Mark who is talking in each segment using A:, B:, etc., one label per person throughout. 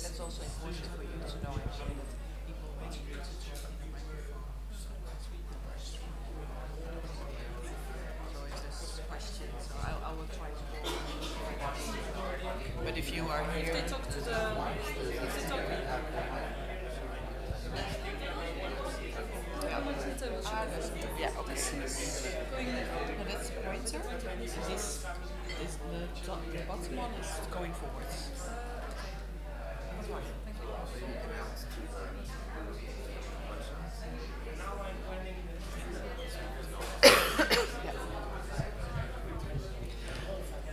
A: That's also important for you to know actually that people really need to talk in the microphone. Otherwise there's questions, so I will try to go over that. But if you are here...
B: If they talk to the... If they talk...
A: Yeah, okay. No, that's the pointer. The bottom one is going forwards.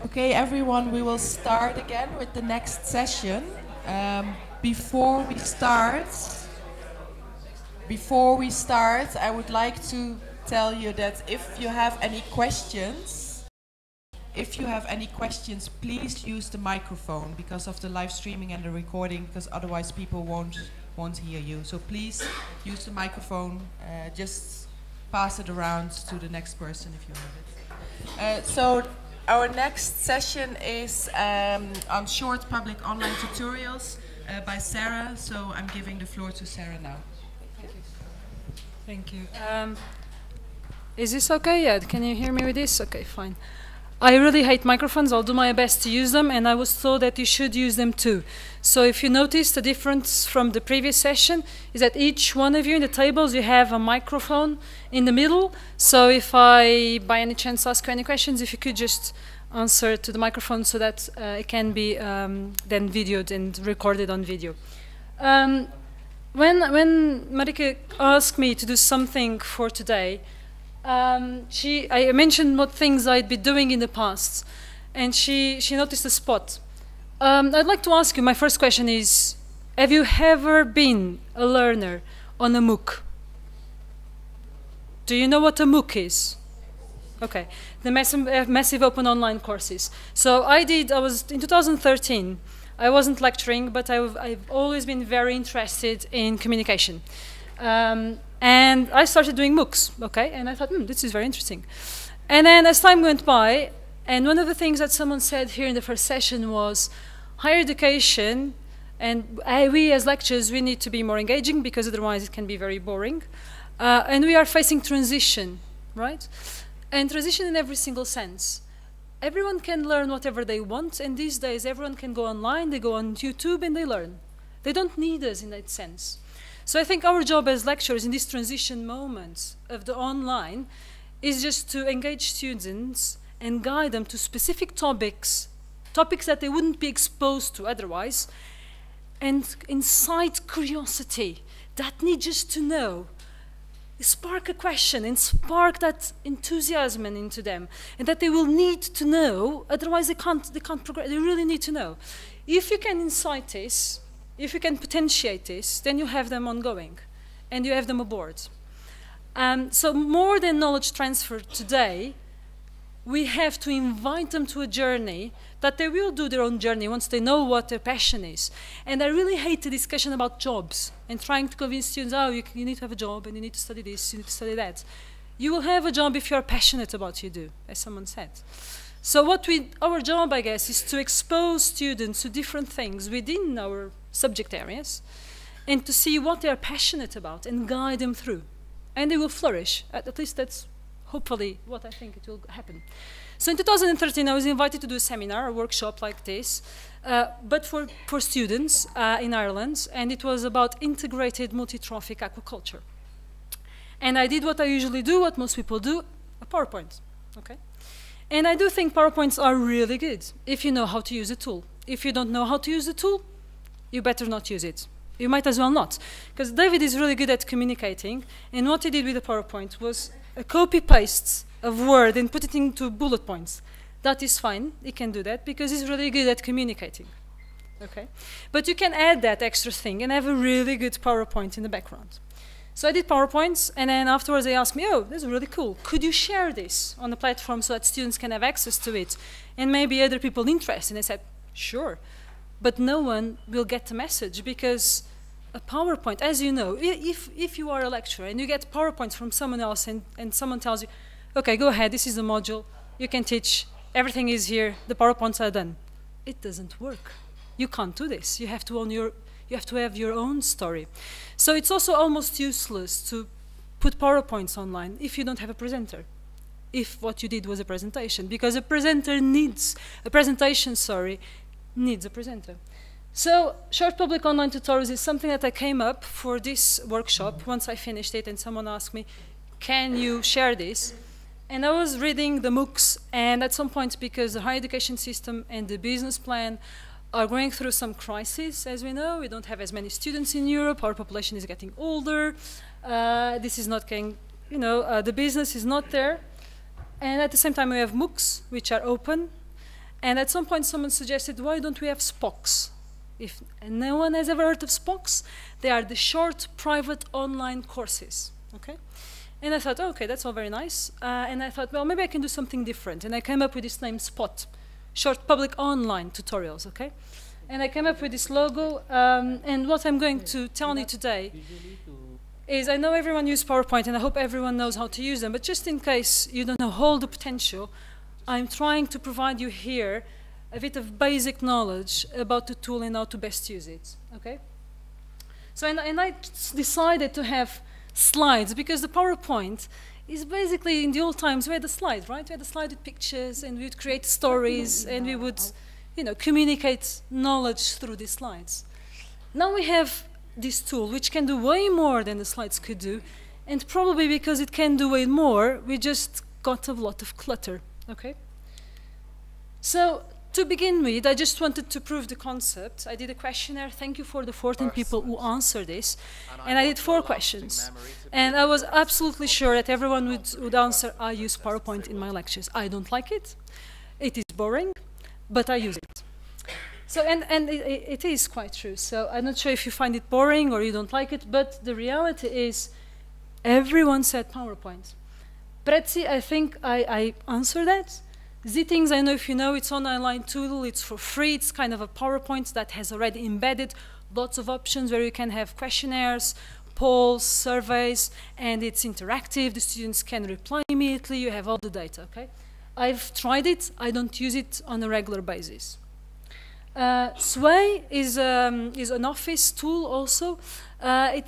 A: Okay, everyone, we will start again with the next session. Before we start, I would like to tell you that if you have any questions, please use the microphone because of the live streaming and the recording, because otherwise people won't hear you. So please use the microphone. Just pass it around to the next person if you have it. So our next session is on short public online tutorials by Sarah. So I'm giving the floor to Sarah now.
B: Thank you. Is this okay? Yeah, can you hear me with this? Okay, fine. I really hate microphones. I'll do my best to use them, and I was told that you should use them too. So if you notice, the difference from the previous session is that each one of you in the tables, you have a microphone in the middle. So if I, by any chance, ask you any questions, if you could just answer to the microphone so that it can be then videoed and recorded on video. When Marike asked me to do something for today, I mentioned what things I'd been doing in the past, and she noticed a spot. I'd like to ask you, my first question is, have you ever been a learner on a MOOC? Do you know what a MOOC is? Okay, the massive open online courses. So I was in 2013, I wasn't lecturing, but I've always been very interested in communication. And I started doing MOOCs, okay? And I thought, this is very interesting. And then as time went by, and one of the things that someone said here in the first session was, higher education, and we as lecturers, we need to be more engaging because otherwise it can be very boring. And we are facing transition, right? And transition in every single sense. Everyone can learn whatever they want, and these days everyone can go online, they go on YouTube and they learn. They don't need us in that sense. So I think our job as lecturers in these transition moments of the online is just to engage students and guide them to specific topics that they wouldn't be exposed to otherwise, and incite curiosity, that need just to know. Spark a question and spark that enthusiasm into them, and that they will need to know, otherwise they can't progress. They really need to know. If you can incite this, if you can potentiate this, then you have them ongoing and you have them aboard. So more than knowledge transfer today, we have to invite them to a journey that they will do their own journey once they know what their passion is. And I really hate the discussion about jobs and trying to convince students, oh, you need to have a job and you need to study this, you need to study that. You will have a job if you're passionate about what you do, as someone said. So our job, I guess, is to expose students to different things within our subject areas and to see what they are passionate about and guide them through. And they will flourish. At least that's hopefully what I think it will happen. So in 2013, I was invited to do a seminar, a workshop like this, but for students in Ireland, and it was about integrated multi-trophic aquaculture. And I did what I usually do, what most people do, a PowerPoint, okay? And I do think PowerPoints are really good if you know how to use a tool. If you don't know how to use the tool, you better not use it. You might as well not, because David is really good at communicating, and what he did with the PowerPoint was a copy-paste of Word and put it into bullet points. That is fine, he can do that, because he's really good at communicating, okay? But you can add that extra thing and have a really good PowerPoint in the background. So I did PowerPoints, and then afterwards they asked me, oh, this is really cool. Could you share this on the platform so that students can have access to it? And maybe other people interested. And I said, sure. But no one will get the message, because a PowerPoint, as you know, if you are a lecturer and you get PowerPoints from someone else and someone tells you, okay, go ahead, this is the module, you can teach everything is here, the PowerPoints are done. It doesn't work. You can't do this. You have to have your own story. So it's also almost useless to put PowerPoints online if you don't have a presenter. If what you did was a presentation, because a presentation needs a presenter. So short public online tutorials is something that I came up for this workshop once I finished it, and someone asked me, can you share this? And I was reading the MOOCs, and at some point, because the higher education system and the business plan are going through some crisis, as we know. We don't have as many students in Europe, our population is getting older, this is not going, the business is not there. And at the same time, we have MOOCs, which are open. And at some point, someone suggested, why don't we have SPOCs? If no one has ever heard of SPOCs, they are the short private online courses, okay? And I thought, oh, okay, that's all very nice. And I thought, well, maybe I can do something different. And I came up with this name, SPOT, Short Public Online Tutorials, okay? And I came up with this logo. And what I'm going to tell you today is, I know everyone uses PowerPoint, and I hope everyone knows how to use them. But just in case you don't know all the potential, I'm trying to provide you here a bit of basic knowledge about the tool and how to best use it, okay? So, and I decided to have slides, because the PowerPoint is basically, in the old times, we had a slide, right? We had a slide with pictures, and we would create stories, and we would, communicate knowledge through these slides. Now we have this tool, which can do way more than the slides could do, and probably because it can do way more, we just got a lot of clutter, okay? So, to begin with, I just wanted to prove the concept. I did a questionnaire. Thank you for the 14 people who answered this. And I did 4 questions. And I was absolutely sure that everyone would answer, I use PowerPoint in my lectures. I don't like it. It is boring, but I use it. So, and it is quite true. So I'm not sure if you find it boring or you don't like it, but the reality is everyone said PowerPoint. Prezi, I think I answered that. Z-Things, I know if you know, it's an online tool, it's for free, it's kind of a PowerPoint that has already embedded lots of options where you can have questionnaires, polls, surveys, and it's interactive, the students can reply immediately, you have all the data, okay? I've tried it, I don't use it on a regular basis. Sway is an office tool also. I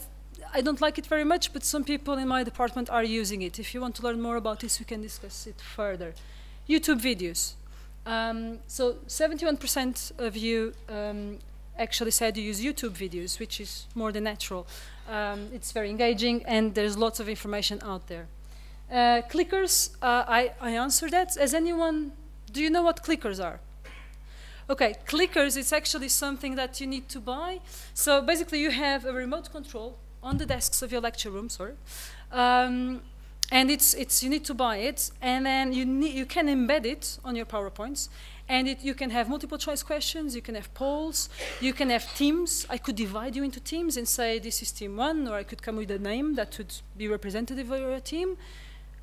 B: don't like it very much, but some people in my department are using it. If you want to learn more about this, we can discuss it further. YouTube videos. So 71% of you actually said you use YouTube videos, which is more than natural. It's very engaging, and there's lots of information out there. Clickers, I answered that. Do you know what clickers are? Okay, clickers is actually something that you need to buy. So basically you have a remote control on the desks of your lecture room, sorry. And you need to buy it, and then you can embed it on your PowerPoints, and you can have multiple choice questions, you can have polls, you can have teams. I could divide you into teams and say this is team 1, or I could come with a name that would be representative of your team.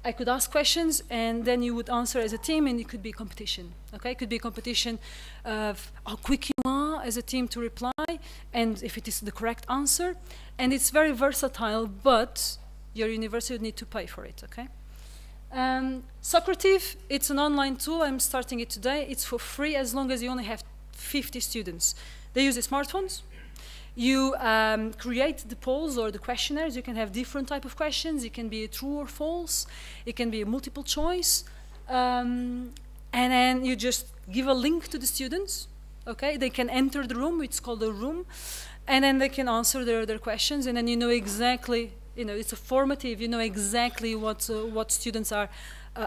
B: I could ask questions, and then you would answer as a team, and it could be a competition. Okay, it could be a competition of how quick you are as a team to reply, and if it is the correct answer. And it's very versatile, but your university would need to pay for it, okay? Socrative, it's an online tool. I'm starting it today. It's for free as long as you only have 50 students. They use the smartphones. You create the polls or the questionnaires. You can have different type of questions. It can be a true or false. It can be a multiple choice. And then you just give a link to the students, okay? They can enter the room. It's called a room. And then they can answer their questions, and then you know exactly, it's a formative, you know exactly what students are,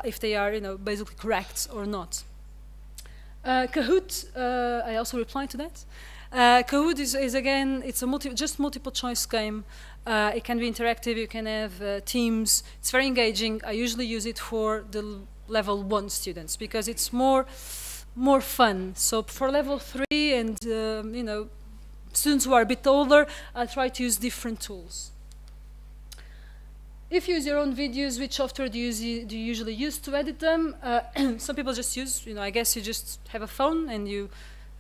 B: if they are, basically correct or not. Kahoot, I also replied to that. Kahoot is again, it's a multiple choice game. It can be interactive, you can have teams. It's very engaging. I usually use it for the level 1 students because it's more fun. So for level 3 and, students who are a bit older, I try to use different tools. If you use your own videos, which software do you usually use to edit them? Some people just use, I guess you just have a phone and you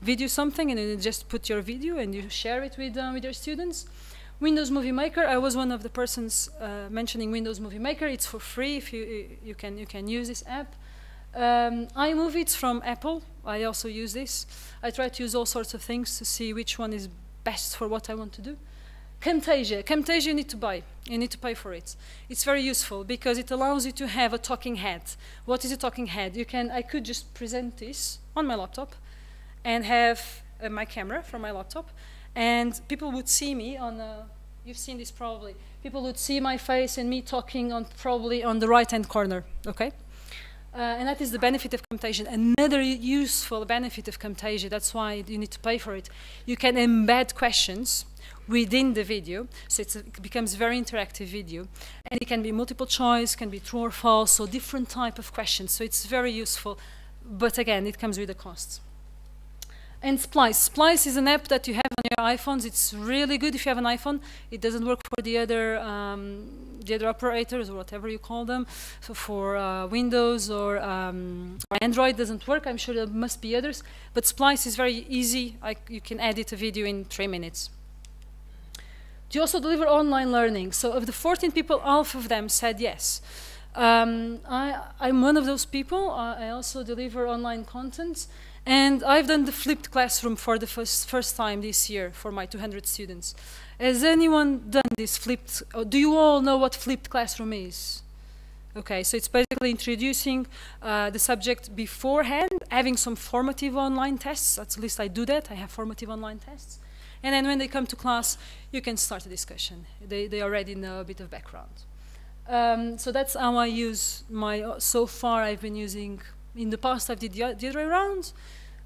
B: video something and then you just put your video and you share it with your students. Windows Movie Maker, I was one of the persons mentioning Windows Movie Maker. It's for free if you can use this app. iMovie, it's from Apple. I also use this. I try to use all sorts of things to see which one is best for what I want to do. Camtasia you need to buy. You need to pay for it. It's very useful because it allows you to have a talking head. What is a talking head? I could just present this on my laptop and have my camera from my laptop, and people would see me on you've seen this probably. People would see my face and me talking on probably on the right-hand corner, okay? And that is the benefit of Camtasia. Another useful benefit of Camtasia, that's why you need to pay for it. You can embed questions within the video, so it becomes very interactive video. And it can be multiple choice, can be true or false, so different type of questions. So it's very useful, but again, it comes with a cost. And Splice. Splice is an app that you have on your iPhones. It's really good if you have an iPhone. It doesn't work for the other operators or whatever you call them. So for Windows or Android doesn't work. I'm sure there must be others. But Splice is very easy. You can edit a video in 3 minutes. Do you also deliver online learning? So of the 14 people, half of them said yes. I'm one of those people. I also deliver online content. And I've done the flipped classroom for the first time this year for my 200 students. Has anyone done this flipped? Do you all know what flipped classroom is? Okay, so it's basically introducing the subject beforehand, having some formative online tests. At least I do that. I have formative online tests. And then when they come to class, you can start a discussion. They already know a bit of background. So that's how I use my, so far I've been using. In the past, I did the other way around.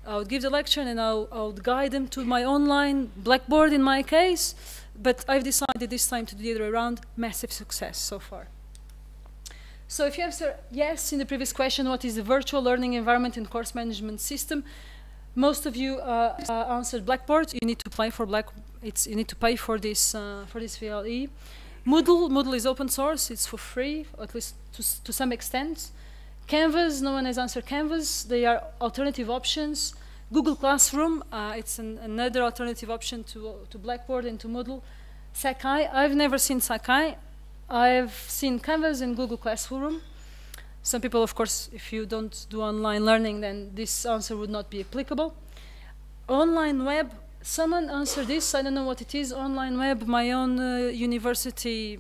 B: I would give the lecture and I would guide them to my online Blackboard in my case. But I've decided this time to do the other way around. Massive success so far. So if you answer yes in the previous question, what is the virtual learning environment and course management system? Most of you answered Blackboard. You need to pay for you need to pay for this VLE. Moodle is open source. It's for free, at least to some extent. Canvas, no one has answered Canvas. They are alternative options. Google Classroom, it's another alternative option to Blackboard and to Moodle. Sakai, I've never seen Sakai. I've seen Canvas and Google Classroom. Some people, of course, if you don't do online learning, then this answer would not be applicable. Online web, someone answered this. I don't know what it is. Online web, my own university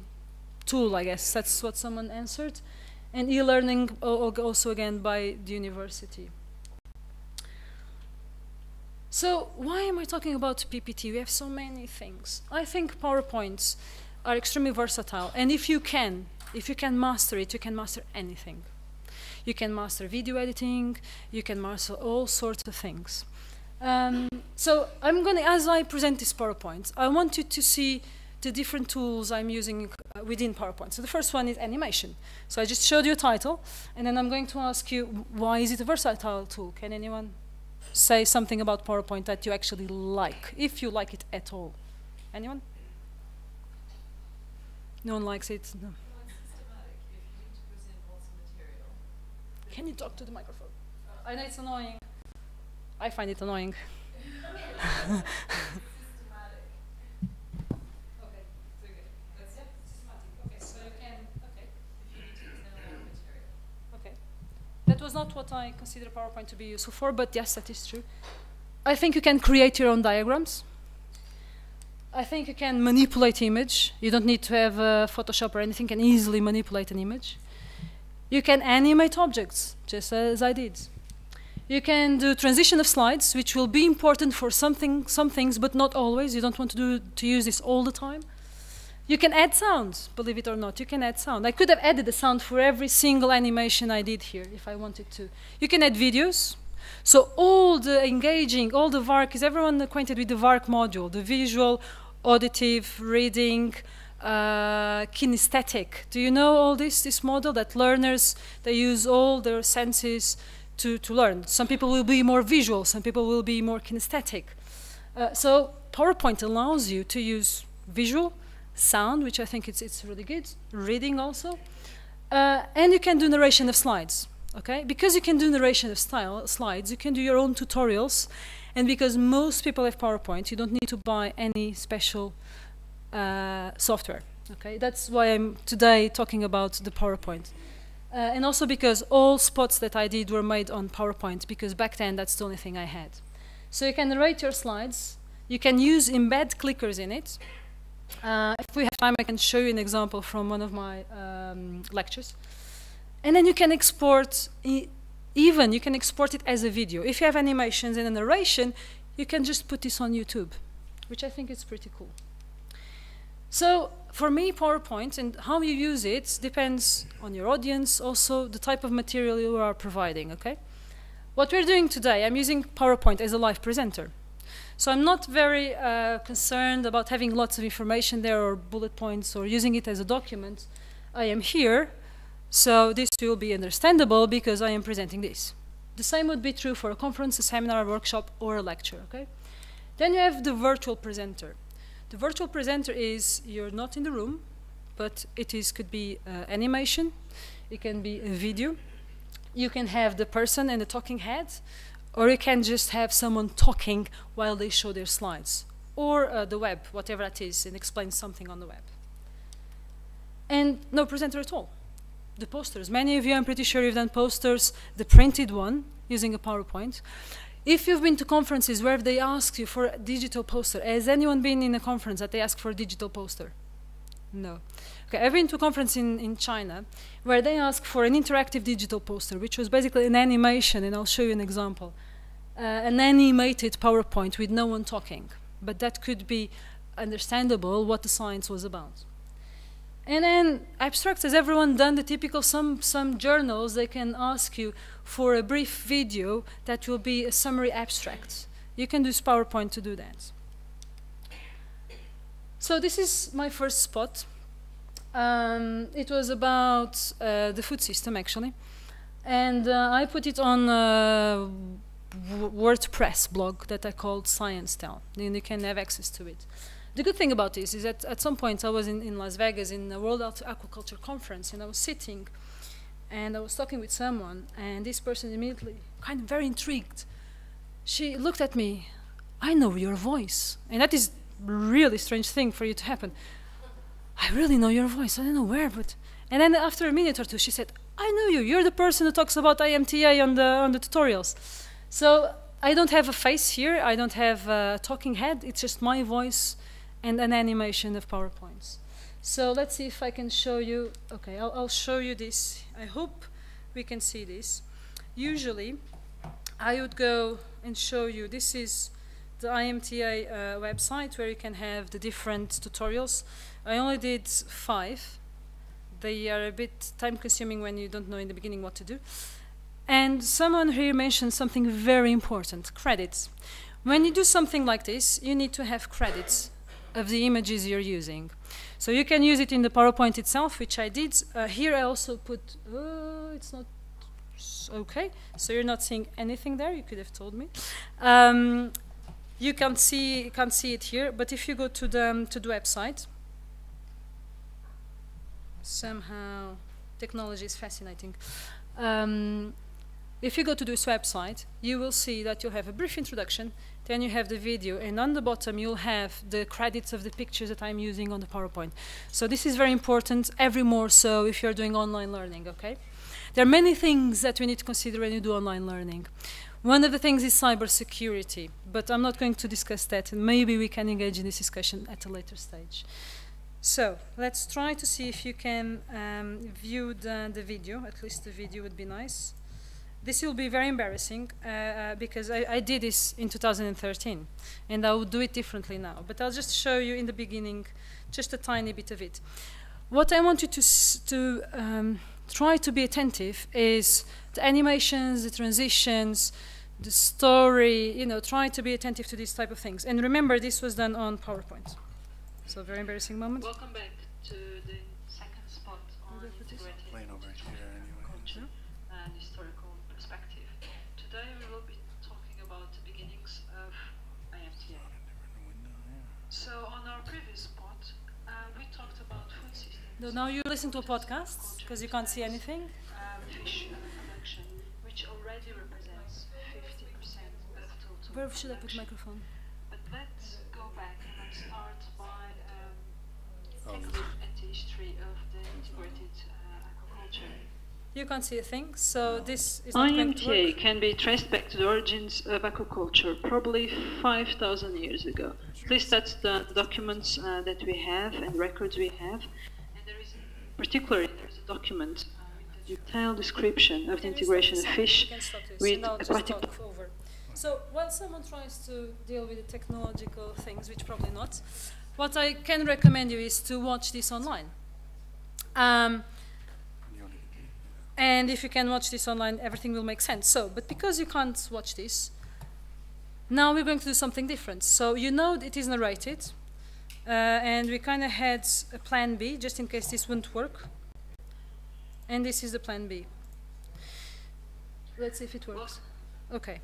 B: tool, I guess. That's what someone answered. And e-learning also again by the university. So why am I talking about PPT? We have so many things. I think PowerPoints are extremely versatile. And if you can master it, you can master anything. You can master video editing, you can master all sorts of things. So I'm going to, as I present this PowerPoint, I want you to see the different tools I'm using within PowerPoint. So the first one is animation. So I just showed you a title, and then I'm going to ask you, why is it a versatile tool? Can anyone say something about PowerPoint that you actually like, if you like it at all? Anyone? No one likes it? No. Can you talk to the microphone? I know it's annoying. I find it annoying. That was not what I consider PowerPoint to be useful for, but yes, that is true. I think you can create your own diagrams. I think you can manipulate image. You don't need to have Photoshop or anything. You can easily manipulate an image. You can animate objects, just as I did. You can do transition of slides, which will be important for some things, but not always. You don't want to use this all the time. You can add sound, believe it or not. You can add sound. I could have added the sound for every single animation I did here, if I wanted to. You can add videos. So all the engaging, all the VARC, is everyone acquainted with the VARC module? The visual, auditive, reading, kinesthetic. Do you know all this model that learners, they use all their senses to learn? Some people will be more visual, some people will be more kinesthetic. So PowerPoint allows you to use visual, sound, which I think it's really good, reading also, and you can do narration of slides, okay? Because you can do narration of slides, you can do your own tutorials, and because most people have PowerPoint, you don't need to buy any special software, okay? That's why I'm today talking about the PowerPoint. And also because all spots that I did were made on PowerPoint, because back then that's the only thing I had. So you can narrate your slides. You can use embed clickers in it. If we have time, I can show you an example from one of my lectures. And then you can export, even you can export it as a video. If you have animations and a narration, you can just put this on YouTube, which I think is pretty cool. So for me, PowerPoint and how you use it depends on your audience, also the type of material you are providing, okay? What we're doing today, I'm using PowerPoint as a live presenter. So I'm not very concerned about having lots of information there or bullet points or using it as a document. I am here, so this will be understandable because I am presenting this. The same would be true for a conference, a seminar, a workshop, or a lecture, okay? Then you have the virtual presenter. The virtual presenter is, you're not in the room, but it could be animation, it can be a video. You can have the person and the talking head, or you can just have someone talking while they show their slides, or the web, whatever that is, and explain something on the web. And no presenter at all. The posters, many of you, I'm pretty sure you've done posters, the printed one, using a PowerPoint. If you've been to conferences where they ask you for a digital poster, has anyone been in a conference that they ask for a digital poster? No. Okay, I've been to a conference in China where they ask for an interactive digital poster, which was basically an animation, and I'll show you an example. An animated PowerPoint with no one talking. But that could be understandable what the science was about. And then abstracts, has everyone done the typical, some journals, they can ask you for a brief video that will be a summary abstract. You can use PowerPoint to do that. So this is my first spot. It was about the food system, actually. And I put it on a WordPress blog that I called Science Tell. And you can have access to it. The good thing about this is that at some point I was in Las Vegas in a World Aquaculture Conference, and I was sitting and I was talking with someone, and this person immediately, kind of very intrigued, she looked at me, I know your voice. And that is a really strange thing for you to happen. I really know your voice, I don't know where, but... And then after a minute or two she said, I know you, you're the person who talks about IMTA on the tutorials. So I don't have a face here, I don't have a talking head, it's just my voice and an animation of PowerPoints. So let's see if I can show you. Okay, I'll show you this. I hope we can see this. Usually, I would go and show you, this is the IMTA website where you can have the different tutorials. I only did 5. They are a bit time-consuming when you don't know in the beginning what to do. And someone here mentioned something very important, credits. When you do something like this, you need to have credits of the images you're using. So you can use it in the PowerPoint itself, which I did. Here I also put, it's not okay, so you're not seeing anything there, you could have told me. You can't see it here, but if you go to the website, somehow technology is fascinating. If you go to this website, you will see that you'll have a brief introduction, then you have the video, and on the bottom you'll have the credits of the pictures that I'm using on the PowerPoint. So this is very important, every more so if you're doing online learning, okay? There are many things that we need to consider when you do online learning. One of the things is cybersecurity, but I'm not going to discuss that, and maybe we can engage in this discussion at a later stage. So let's try to see if you can view the video, at least the video would be nice. This will be very embarrassing because I did this in 2013 and I would do it differently now, but I'll just show you in the beginning just a tiny bit of it. What I want you to try to be attentive is the animations, the transitions, the story, you know, try to be attentive to these type of things. And remember, this was done on PowerPoint. So very embarrassing moment.
C: Welcome back to the second spot on integrated culture and historical perspective. Today we will be talking about the beginnings of IMTA. So on our previous spot, we talked about food systems.
B: So now you listen to a podcast because you can't see anything.
C: Fish production, which already represents 50% of total
B: Where should I put
C: production.
B: microphone?
C: But let's go back and start by take a look at the history of the integrated aquaculture.
B: You can't see a thing, so this is not going to work.
C: IMTA can be traced back to the origins of aquaculture, probably 5,000 years ago. At least that's the documents that we have and records we have. And there is, particularly, there is a document with a detailed description of the integration of fish with aquatic.
B: So while someone tries to deal with the technological things, which probably not, what I can recommend you is to watch this online. And if you can watch this online, everything will make sense. So, but because you can't watch this, now we're going to do something different. So you know it is narrated, and we kind of had a plan B, just in case this wouldn't work. And this is the plan B. Let's see if it works. Okay.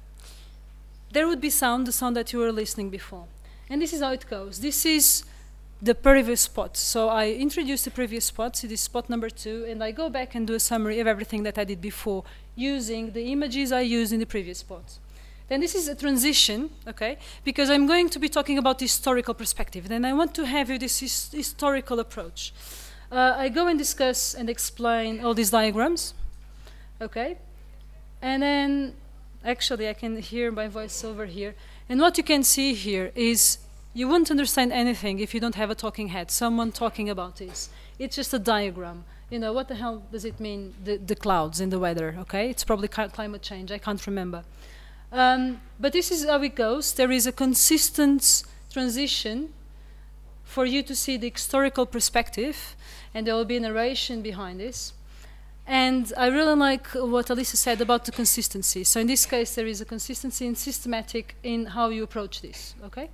B: There would be sound, the sound that you were listening before. And this is how it goes. This is the previous spot. So I introduce the previous spot, so this is spot number 2, and I go back and do a summary of everything that I did before using the images I used in the previous spot. Then this is a transition, okay, because I'm going to be talking about the historical perspective. Then I want to have you this historical approach. I go and discuss and explain all these diagrams, okay, and then actually I can hear my voice over here. And what you can see here is you wouldn't understand anything if you don't have a talking head, someone talking about this. It's just a diagram. You know, what the hell does it mean, the clouds in the weather, okay? It's probably climate change, I can't remember. But this is how it goes. There is a consistent transition for you to see the historical perspective, and there will be a narration behind this. And I really like what Alisa said about the consistency. So in this case, there is a consistency and systematic in how you approach this, okay?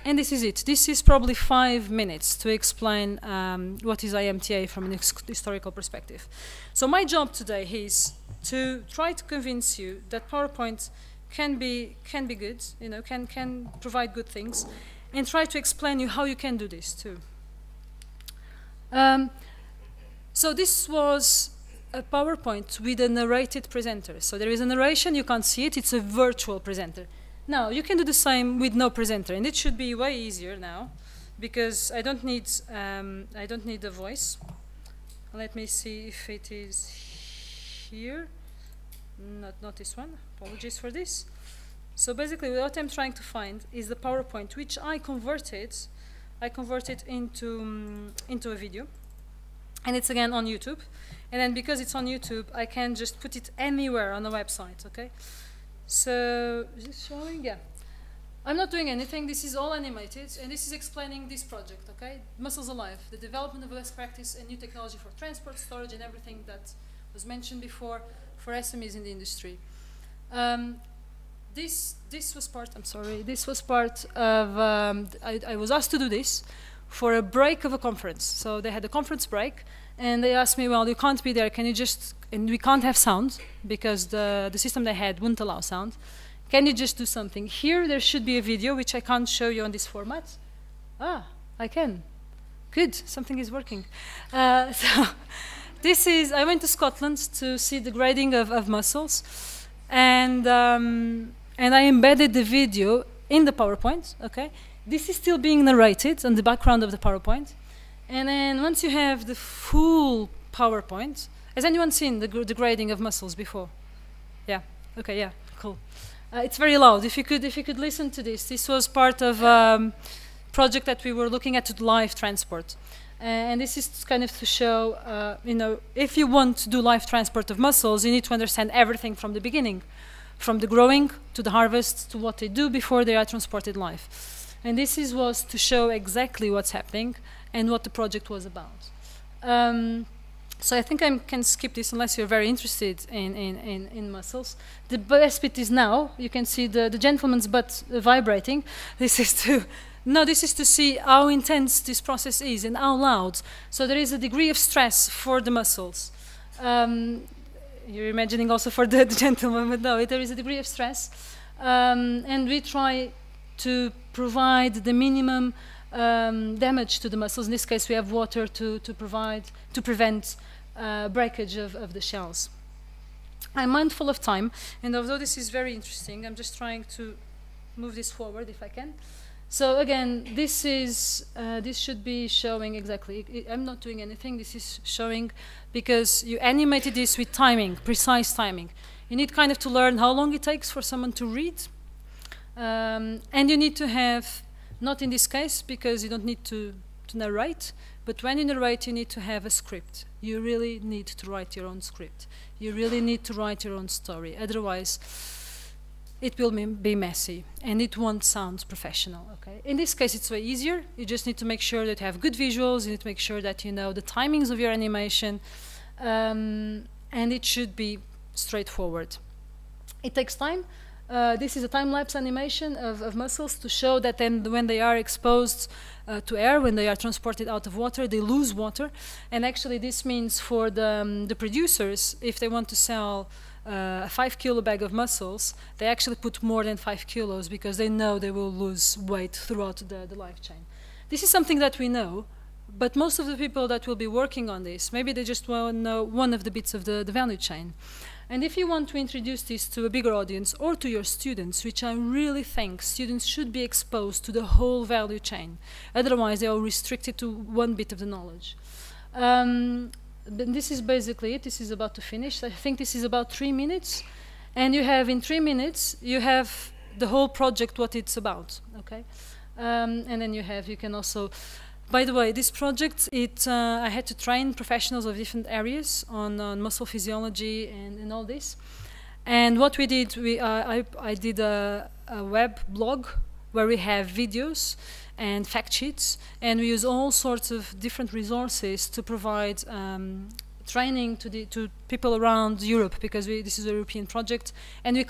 B: And this is it. This is probably 5 minutes to explain what is IMTA from an historical perspective. So my job today is to try to convince you that PowerPoint can be good, you know, can provide good things, and try to explain you how you can do this too. So this was a PowerPoint with a narrated presenter. So there is a narration, you can't see it, it's a virtual presenter. Now, you can do the same with no presenter, and it should be way easier now, because I don't need the voice. Let me see if it is here. Not this one. Apologies for this. So basically, what I'm trying to find is the PowerPoint, which I converted into a video, and it's again on YouTube. And then because it's on YouTube, I can just put it anywhere on the website. Okay. So, is this showing? Yeah. I'm not doing anything. This is all animated, and this is explaining this project, okay? Mussels Alive, the development of best practice and new technology for transport, storage, and everything that was mentioned before for SMEs in the industry. This was part, I'm sorry, this was part of, I was asked to do this for a break of a conference. So they had a conference break, and they asked me, well, you can't be there, can you just, and we can't have sound, because the system they had wouldn't allow sound. Can you just do something? Here there should be a video, which I can't show you on this format. Ah, I can. Good, something is working. So this is, I went to Scotland to see the grading of mussels, and I embedded the video in the PowerPoint, okay? This is still being narrated on the background of the PowerPoint. And then once you have the full PowerPoint, has anyone seen the grading of mussels before? Yeah, okay, yeah, cool. It's very loud. If you could listen to this, this was part of a project that we were looking at live transport. And this is kind of to show, you know, if you want to do live transport of mussels, you need to understand everything from the beginning, from the growing to the harvest to what they do before they are transported live. And this was to show exactly what's happening and what the project was about. So I think I can skip this unless you're very interested in mussels. The best bit is now, you can see the gentleman's butt vibrating. This is to see how intense this process is and how loud. So there is a degree of stress for the mussels. You're imagining also for the gentleman, but no, there is a degree of stress. And we try to provide the minimum damage to the mussels. In this case, we have water to prevent breakage of the shells. I'm mindful of time, and although this is very interesting, I'm just trying to move this forward if I can. So again, this should be showing exactly. I'm not doing anything. This is showing because you animated this with timing, precise timing. You need kind of to learn how long it takes for someone to read, and you need to have, not in this case because you don't need to narrate, but when you narrate, you need to have a script. You really need to write your own script. You really need to write your own story. Otherwise, it will be messy and it won't sound professional. Okay. In this case, it's way easier. You just need to make sure that you have good visuals. You need to make sure that you know the timings of your animation, and it should be straightforward. It takes time. This is a time-lapse animation of mussels to show that then when they are exposed to air, when they are transported out of water, they lose water. And actually this means for the producers, if they want to sell a 5-kilo bag of mussels, they actually put more than 5 kilos because they know they will lose weight throughout the life chain. This is something that we know, but most of the people that will be working on this, maybe they just want to know one of the bits of the value chain. And if you want to introduce this to a bigger audience or to your students, which I really think students should be exposed to the whole value chain, otherwise they are restricted to one bit of the knowledge. This is basically it. This is about to finish. I think this is about 3 minutes, and you have in 3 minutes you have the whole project, what it's about. Okay, and then you can also. By the way, this project, I had to train professionals of different areas on muscle physiology and all this. And what we did, I did a web blog where we have videos and fact sheets, and we use all sorts of different resources to provide training to people around Europe, because this is a European project, and we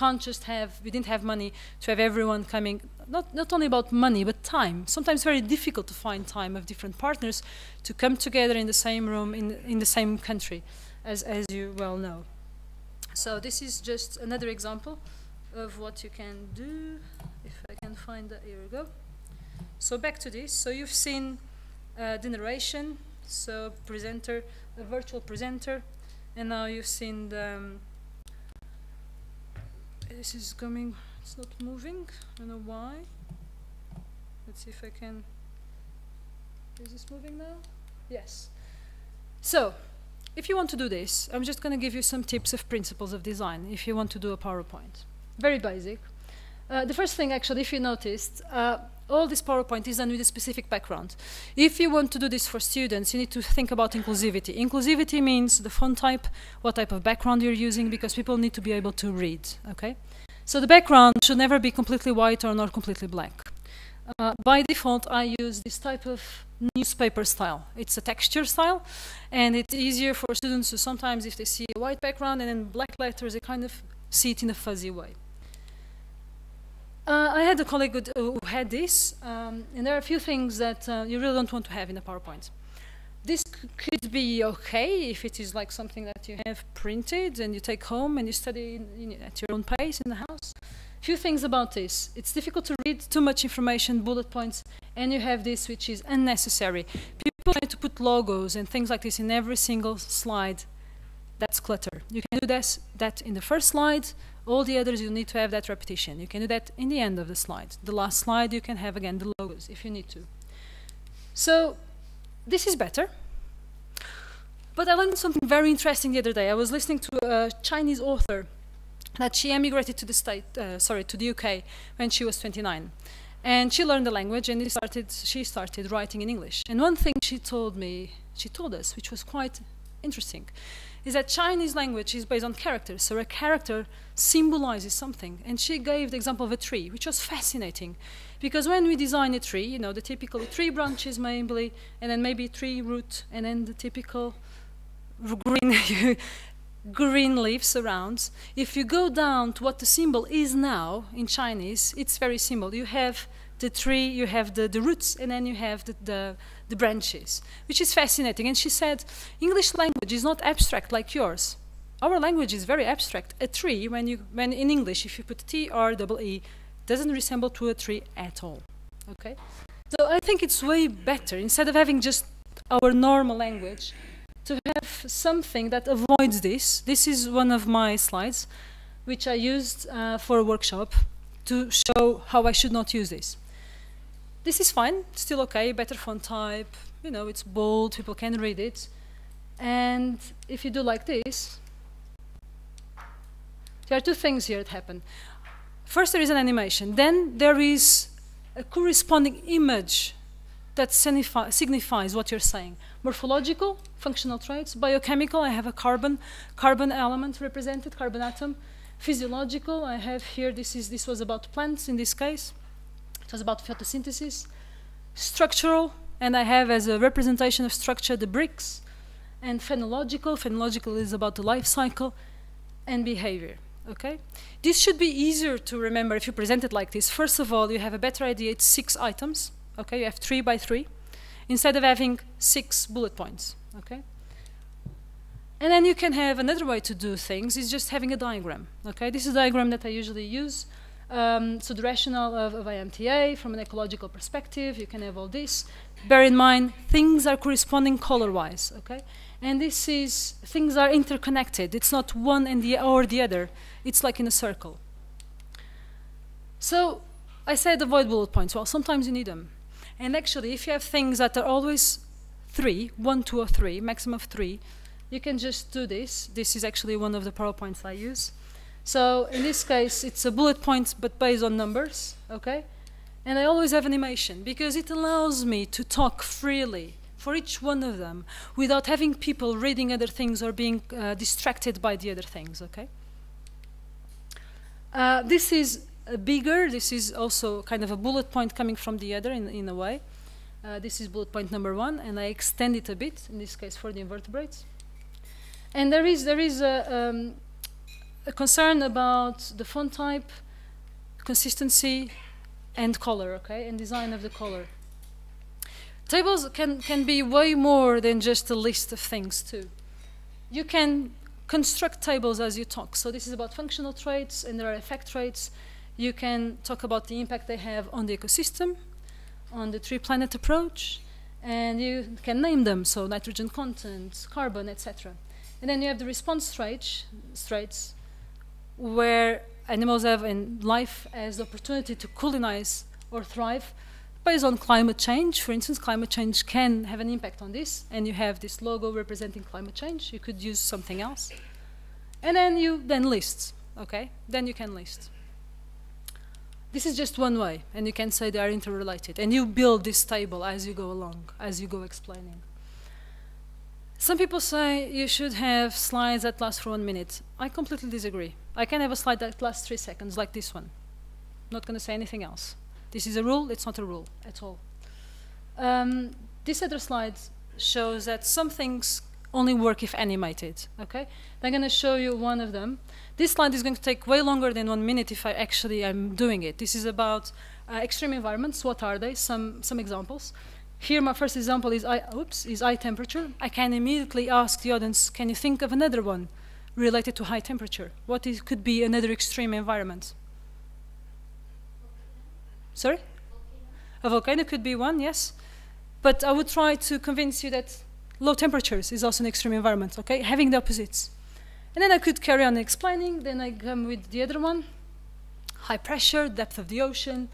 B: didn't have money to have everyone coming. Not only about money, but time. Sometimes very difficult to find time of different partners to come together in the same room, in the same country, as you well know. So this is just another example of what you can do. If I can find that, here we go. So back to this. So you've seen the narration, so presenter, a virtual presenter, and now you've seen the, this is coming. It's not moving. I don't know why. Let's see if I can. Is this moving now? Yes. So, if you want to do this, I'm just going to give you some tips of principles of design if you want to do a PowerPoint. Very basic. The first thing, actually, if you noticed, all this PowerPoint is done with a specific background. If you want to do this for students, you need to think about inclusivity. Inclusivity means the font type, what type of background you're using, because people need to be able to read. Okay. So the background should never be completely white or not completely black. By default, I use this type of newspaper style. It's a texture style, and it's easier for students to sometimes, if they see a white background and then black letters, they kind of see it in a fuzzy way. I had a colleague who had this, and there are a few things that you really don't want to have in a PowerPoint. This could be okay if it is like something that you have printed and you take home and you study at your own pace in the house. Few things about this. It's difficult to read, too much information, bullet points, and you have this which is unnecessary. People try to put logos and things like this in every single slide. That's clutter. You can do that in the first slide. All the others, you need to have that repetition. You can do that in the end of the slide. The last slide, you can have again the logos if you need to. So this is better. But I learned something very interesting the other day. I was listening to a Chinese author that she emigrated to the UK when she was 29. And she learned the language, and she started writing in English. And one thing she told us, which was quite interesting, is that Chinese language is based on characters. So a character symbolizes something. And she gave the example of a tree, which was fascinating. Because when we design a tree, you know, the typical 3 branches mainly, and then maybe 3 root, and then the typical green leaves around. If you go down to what the symbol is now in Chinese, it's very simple. You have the tree, you have the roots, and then you have the branches, which is fascinating. And she said, English language is not abstract like yours. Our language is very abstract. A tree, when in English, if you put T-R-E-E, doesn't resemble to a tree at all. Okay? So I think it's way better, instead of having just our normal language, to have something that avoids this. This is one of my slides, which I used for a workshop to show how I should not use this. This is fine, still okay, better font type, you know, it's bold, people can read it. And if you do like this, there are two things here that happen. First, there is an animation. Then there is a corresponding image that signifies what you're saying. Morphological, functional traits. Biochemical, I have a carbon element represented, carbon atom. Physiological, I have here, this was about plants in this case. It was about photosynthesis. Structural, and I have as a representation of structure the bricks. And phenological is about the life cycle. And behavior. Okay, this should be easier to remember if you present it like this. First of all, you have a better idea. It's 6 items. Okay, you have 3 by 3, instead of having 6 bullet points. Okay, and then you can have another way to do things is just having a diagram. Okay, this is a diagram that I usually use. So the rationale of IMTA from an ecological perspective, you can have all this. Bear in mind, things are corresponding color-wise. Okay. And this is, things are interconnected. It's not one and or the other. It's like in a circle. So I said avoid bullet points. Well, sometimes you need them. And actually, if you have things that are always 3, 1, 2, or 3, maximum of 3, you can just do this. This is actually one of the PowerPoints I use. So in this case, it's a bullet point, but based on numbers. Okay? And I always have animation, because it allows me to talk freely for each one of them, without having people reading other things or being distracted by the other things, okay? This is bigger. This is also kind of a bullet point coming from the other in a way. This is bullet point number 1, and I extend it a bit, in this case for the invertebrates. And there is a concern about the font type, consistency, and color, okay, and design of the color. Tables can be way more than just a list of things too. You can construct tables as you talk. So this is about functional traits, and there are effect traits. You can talk about the impact they have on the ecosystem, on the three-planet approach, and you can name them, so nitrogen content, carbon, etc. And then you have the response traits, where animals have in life as the opportunity to colonize or thrive based on climate change. For instance, climate change can have an impact on this, and you have this logo representing climate change. You could use something else. And then you list, okay? Then you can list. This is just one way, and you can say they are interrelated. And you build this table as you go along, as you go explaining. Some people say you should have slides that last for 1 minute. I completely disagree. I can have a slide that lasts 3 seconds, like this one. I'm not going to say anything else. This is a rule, it's not a rule at all. This other slide shows that some things only work if animated, okay? I'm going to show you one of them. This slide is going to take way longer than 1 minute if I'm doing it. This is about extreme environments. What are they? Some examples. Here, my first example is eye temperature. I can immediately ask the audience, can you think of another one related to high temperature? Could be another extreme environment? Sorry? A volcano could be one, yes. But I would try to convince you that low temperatures is also an extreme environment, okay? Having the opposites. And then I could carry on explaining. Then I come with the other one. High pressure, depth of the ocean.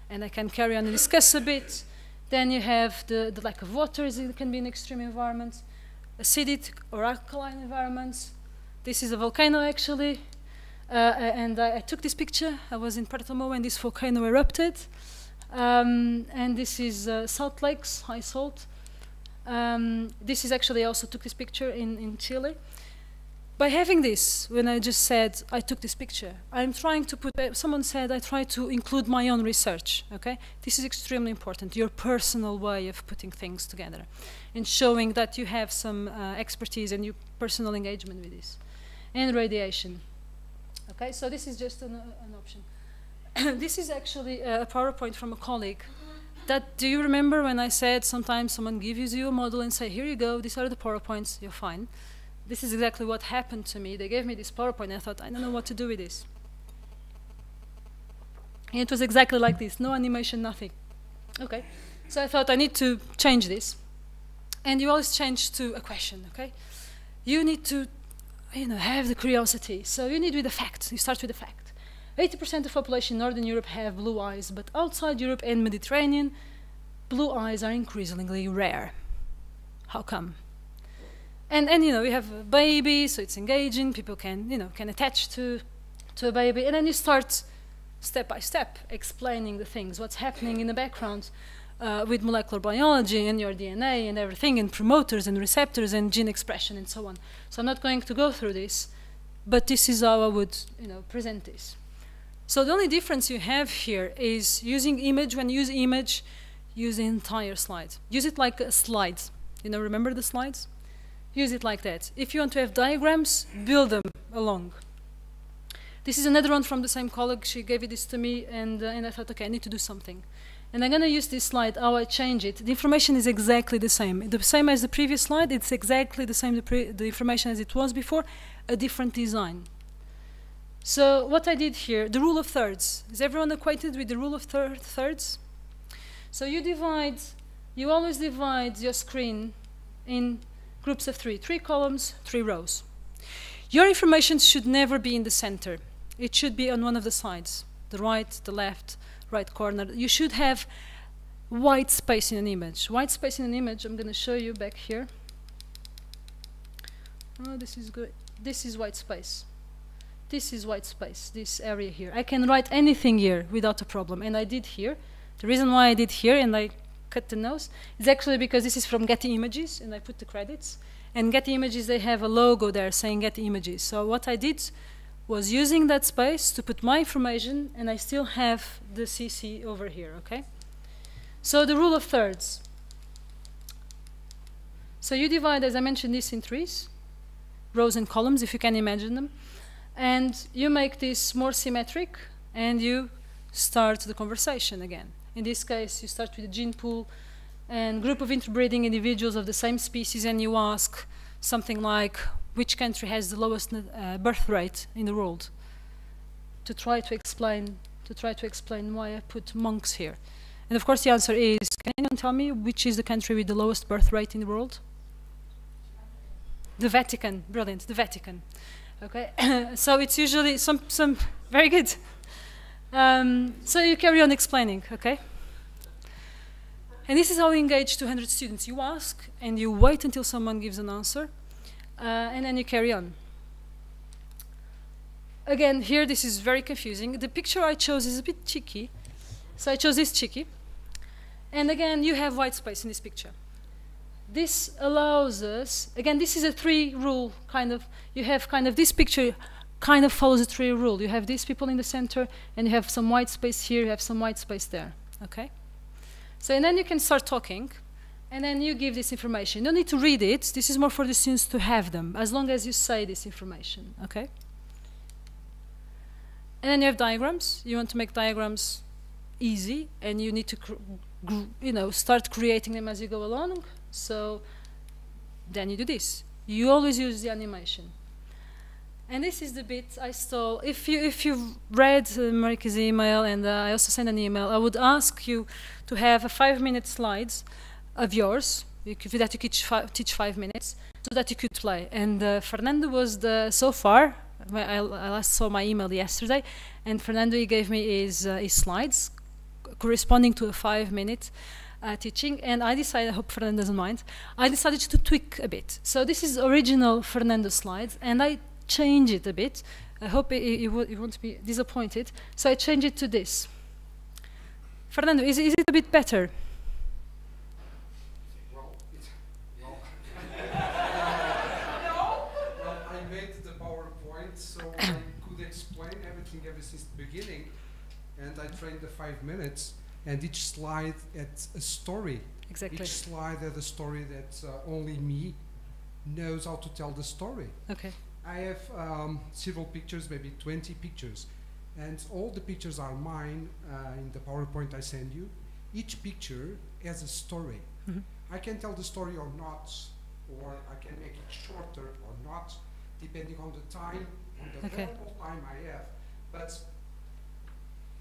B: And I can carry on and discuss a bit. Then you have the lack of water. It can be an extreme environment. Acidic or alkaline environments. This is a volcano, actually. And I took this picture. I was in Puerto when this volcano erupted. And this is salt lakes, high salt. This is actually, I also took this picture in Chile. By having this, when I just said I took this picture, I'm trying to put, someone said I try to include my own research, okay? This is extremely important, your personal way of putting things together and showing that you have some expertise and your personal engagement with this. And radiation. Okay, so this is just an option. This is actually a PowerPoint from a colleague. Do you remember when I said sometimes someone gives you a model and say, here you go, these are the PowerPoints, you're fine. This is exactly what happened to me. They gave me this PowerPoint and I thought, I don't know what to do with this. And it was exactly like this, no animation, nothing. Okay, so I thought I need to change this. And you always change to a question, okay? You need to have the curiosity. So you need with a fact. You start with a fact. 80% of population in Northern Europe have blue eyes, but outside Europe and Mediterranean, blue eyes are increasingly rare. How come? And you know, we have a baby, so it's engaging. People can, you know, can attach to a baby, and then you start step by step explaining the things, what's happening in the background with molecular biology and your DNA and everything, and promoters and receptors and gene expression and so on. So I'm not going to go through this, but this is how I would, you know, present this. So the only difference you have here is using image. When you use image, use the entire slide. Use it like a slide. You know, remember the slides? Use it like that. If you want to have diagrams, build them along. This is another one from the same colleague. She gave this to me, and I thought, okay, I need to do something. And I'm going to use this slide, how I change it. The information is exactly the same. The same as the previous slide. It's exactly the same, the information as it was before, a different design. So what I did here, the rule of thirds. Is everyone acquainted with the rule of thirds? So you always divide your screen in groups of 3 columns, 3 rows. Your information should never be in the center. It should be on one of the sides, the right, the left, right corner. You should have white space in an image. White space in an image, I'm going to show you back here. Oh, this is good. This is white space. This is white space, this area here. I can write anything here without a problem, and I did here. The reason why I did here, and I cut the nose, is actually because this is from Getty Images, and I put the credits. And Getty Images, they have a logo there saying Getty Images. So what I did was using that space to put my information, and I still have the CC over here, okay? So the rule of thirds. So you divide, as I mentioned, this in 3s, rows and columns, if you can imagine them. And you make this more symmetric, and you start the conversation again. In this case, you start with a gene pool and group of interbreeding individuals of the same species, and you ask something like, which country has the lowest birth rate in the world? To try to explain why I put monks here. And of course the answer is, can anyone tell me which is the country with the lowest birth rate in the world? The Vatican. Brilliant, the Vatican. Okay, so it's usually some very good. So you carry on explaining, okay? And this is how we engage 200 students. You ask, and you wait until someone gives an answer, and then you carry on. Again, here this is very confusing. The picture I chose is a bit cheeky, so I chose this cheeky. And again, you have white space in this picture. This allows us, again, this is a 3 rule kind of, you have kind of, this picture kind of follows a 3 rule. You have these people in the center, and you have some white space here, you have some white space there, okay? So, and then you can start talking, and then you give this information. You don't need to read it. This is more for the students to have them, as long as you say this information, okay? And then you have diagrams. You want to make diagrams easy, and you need to, you know, start creating them as you go along. So then you do this. You always use the animation. And this is the bit I stole. If you've read Marika's email, and I also sent an email, I would ask you to have a 5-minute slides of yours, that you teach 5 minutes, so that you could play. And Fernando was so far, I last saw my email yesterday, and Fernando, he gave me his slides corresponding to a 5-minute teaching, and I decided, I hope Fernando doesn't mind, I decided to tweak a bit. So this is original Fernando slides, and I change it a bit. I hope you won't be disappointed. So I change it to this. Fernando, is it a bit better?
D: Well, I made the PowerPoint so I could explain everything ever since the beginning, and I trained the 5 minutes, and each slide had a story.
B: Exactly.
D: Each slide had a story that only me knows how to tell the story.
B: Okay.
D: I have several pictures, maybe 20 pictures, and all the pictures are mine in the PowerPoint I send you. Each picture has a story.
B: Mm-hmm.
D: I can tell the story or not, or I can make it shorter or not, depending on the time, on the available time I have. But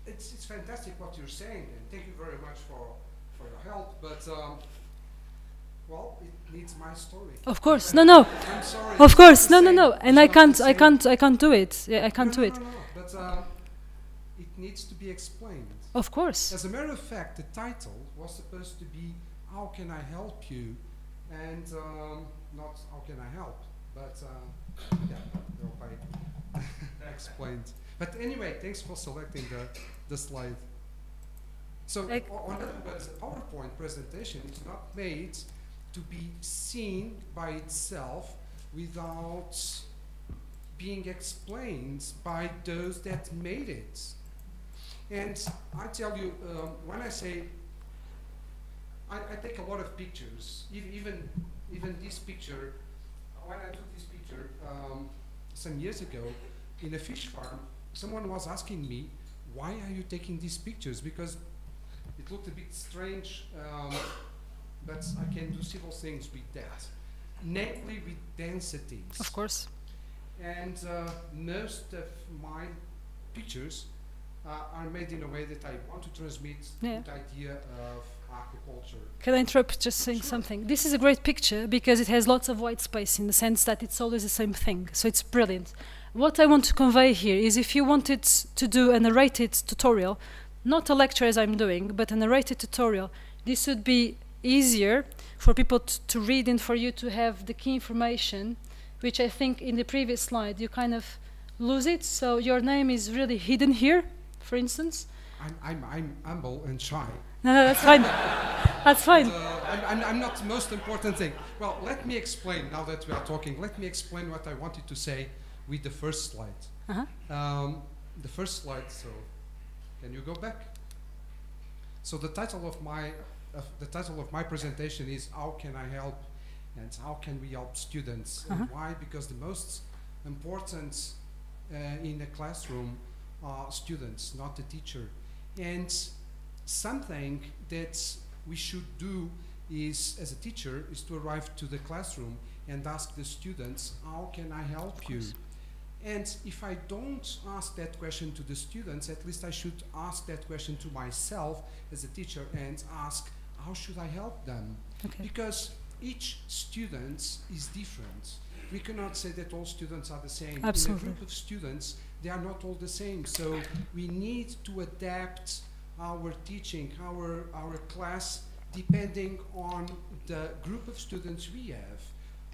D: it's fantastic what you're saying, and thank you very much for your help. But well, it needs my story.
B: Of course, no.
D: I'm sorry.
B: Of course, no. And I can't do it. Yeah, I can't do it.
D: No. But it needs to be explained.
B: Of course.
D: As a matter of fact, the title was supposed to be "How Can I Help You?" and not "How Can I Help?" But yeah, I hope I explained. But anyway, thanks for selecting the slide. So on other words, the PowerPoint presentation is not made to be seen by itself without being explained by those that made it. And I tell you, when I say, I take a lot of pictures, even this picture, when I took this picture some years ago in a fish farm, someone was asking me, why are you taking these pictures? Because it looked a bit strange, but I can do several things with that, namely with densities.
B: Of course.
D: And most of my pictures are made in a way that I want to transmit the idea of aquaculture.
B: Can I interrupt just saying something? This is a great picture because it has lots of white space in the sense that it's always the same thing. So it's brilliant. What I want to convey here is if you wanted to do a narrated tutorial, not a lecture as I'm doing, but a narrated tutorial, this would be easier for people to read and for you to have the key information, which I think in the previous slide you kind of lose it. So your name is really hidden here, for instance.
D: I'm humble and shy.
B: No, that's fine. That's fine.
D: I'm not the most important thing. Well, let me explain, now that we are talking, let me explain what I wanted to say with the first slide. The first slide, so can you go back? So the title of my presentation is "How Can I Help?" and "How can we help students?" And why? Because the most important in a classroom are students, not the teacher. And something that we should do is, as a teacher, is to arrive to the classroom and ask the students, "How can I help you?" And if I don't ask that question to the students, at least I should ask that question to myself as a teacher and ask, how should I help them?
B: Okay.
D: Because each student is different. We cannot say that all students are the same.
B: Absolutely.
D: In a group of students, they are not all the same. So we need to adapt our teaching, our class, depending on the group of students we have.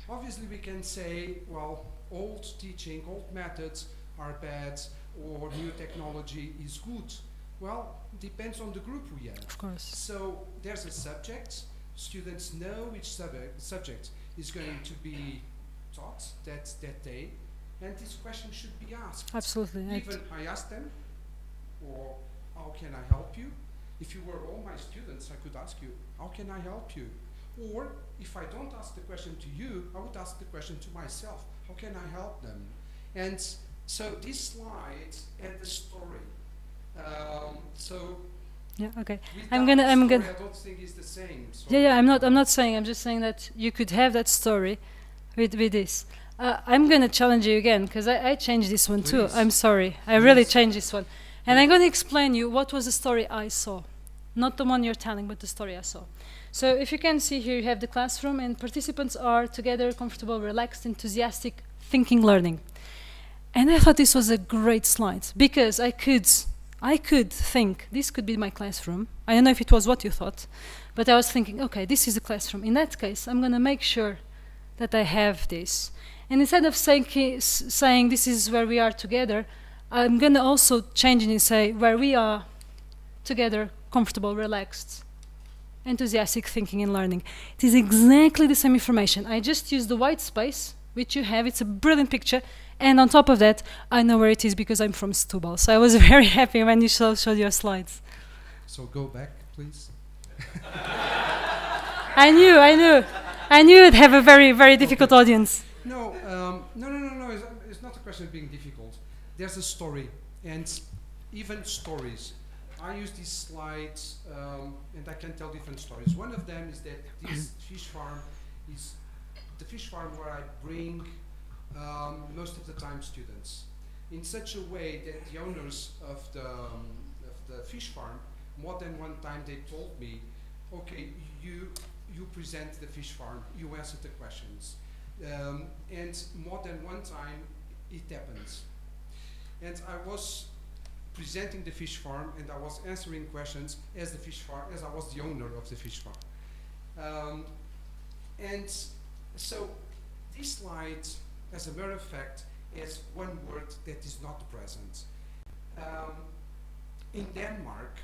D: Obviously, we can say, well, old teaching, old methods are bad, or new technology is good. Well, depends on the group we have.
B: Of course.
D: So there's a subject. Students know which subject is going to be taught that day, and this question should be asked.
B: Absolutely.
D: Even I ask them, or how can I help you? If you were all my students, I could ask you, how can I help you? Or if I don't ask the question to you, I would ask the question to myself, how can I help them? And so this slide and the story.
B: Yeah. Okay.
D: I don't think it's the same. So
B: Yeah. I'm not saying. I'm just saying that you could have that story with this. I'm gonna challenge you again because I changed this one too. I'm sorry. I really changed this one, and I'm gonna explain you what was the story I saw, not the one you're telling, but the story I saw. So if you can see here, you have the classroom, and participants are together, comfortable, relaxed, enthusiastic, thinking, learning. And I thought this was a great slide because I could think this could be my classroom. I don't know if it was what you thought, but I was thinking, okay, this is a classroom. In that case, I'm going to make sure that I have this. And instead of saying this is where we are together, I'm going to also change it and say where we are together, comfortable, relaxed, enthusiastic, thinking and learning. It is exactly the same information. I just use the white space, which you have. It's a brilliant picture. And on top of that, I know where it is because I'm from Setúbal. So I was very happy when you showed your slides.
D: So go back, please.
B: I knew you'd have a very, very difficult audience.
D: No. It's not a question of being difficult. There's a story, and even stories. I use these slides, and I can tell different stories. One of them is that this fish farm is the fish farm where I bring most of the time students, in such a way that the owners of the fish farm, more than one time they told me, okay, you present the fish farm, you answer the questions, and more than one time it happens. And I was presenting the fish farm, and I was answering questions as the fish farm, as I was the owner of the fish farm. And so this slide, as a matter of fact, has one word that is not present. In Denmark,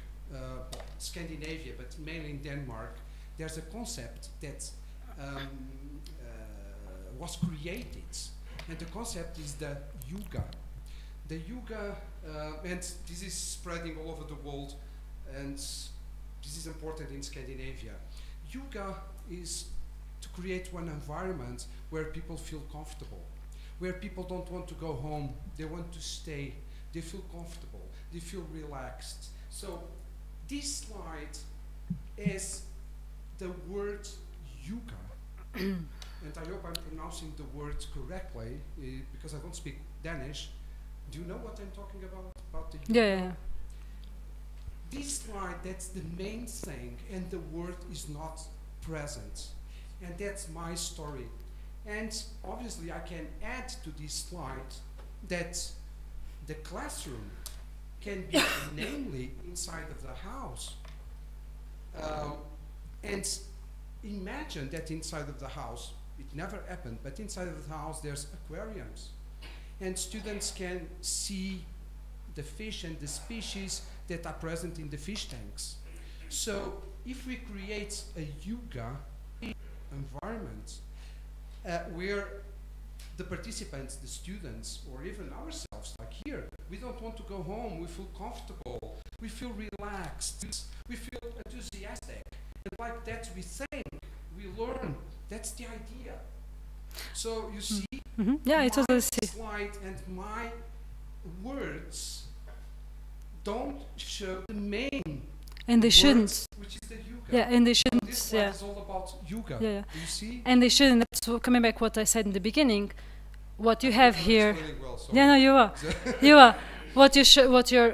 D: Scandinavia, but mainly in Denmark, there's a concept that was created, and the concept is the yuga. The yuga, and this is spreading all over the world, and this is important in Scandinavia. Yuga is to create one environment where people feel comfortable, where people don't want to go home, they want to stay, they feel comfortable, they feel relaxed. So this slide is the word yuga, and I hope I'm pronouncing the words correctly, because I don't speak Danish. Do you know what I'm talking about the yuga?
B: Yeah.
D: This slide, that's the main thing, and the word is not present. And that's my story. And obviously I can add to this slide that the classroom can be namely inside of the house. And imagine that inside of the house, it never happened, but inside of the house there's aquariums. And students can see the fish and the species that are present in the fish tanks. So if we create a yuga environment where the participants, the students, or even ourselves, like here, we don't want to go home, we feel comfortable, we feel relaxed, we feel enthusiastic, and like that we think, we learn, that's the idea. So you see,
B: Yeah, I totally see.
D: slide and my words don't show the main
B: And they shouldn't.
D: words, which is the yuga.
B: Yeah, and they
D: So
B: shouldn't.
D: this slide
B: Yeah.
D: is all about yuga.
B: Yeah.
D: You see?
B: And they shouldn't. That's coming back what I said in the beginning. What you have
D: I'm
B: here.
D: explaining well, sorry.
B: Yeah, no, you are. You are. What you're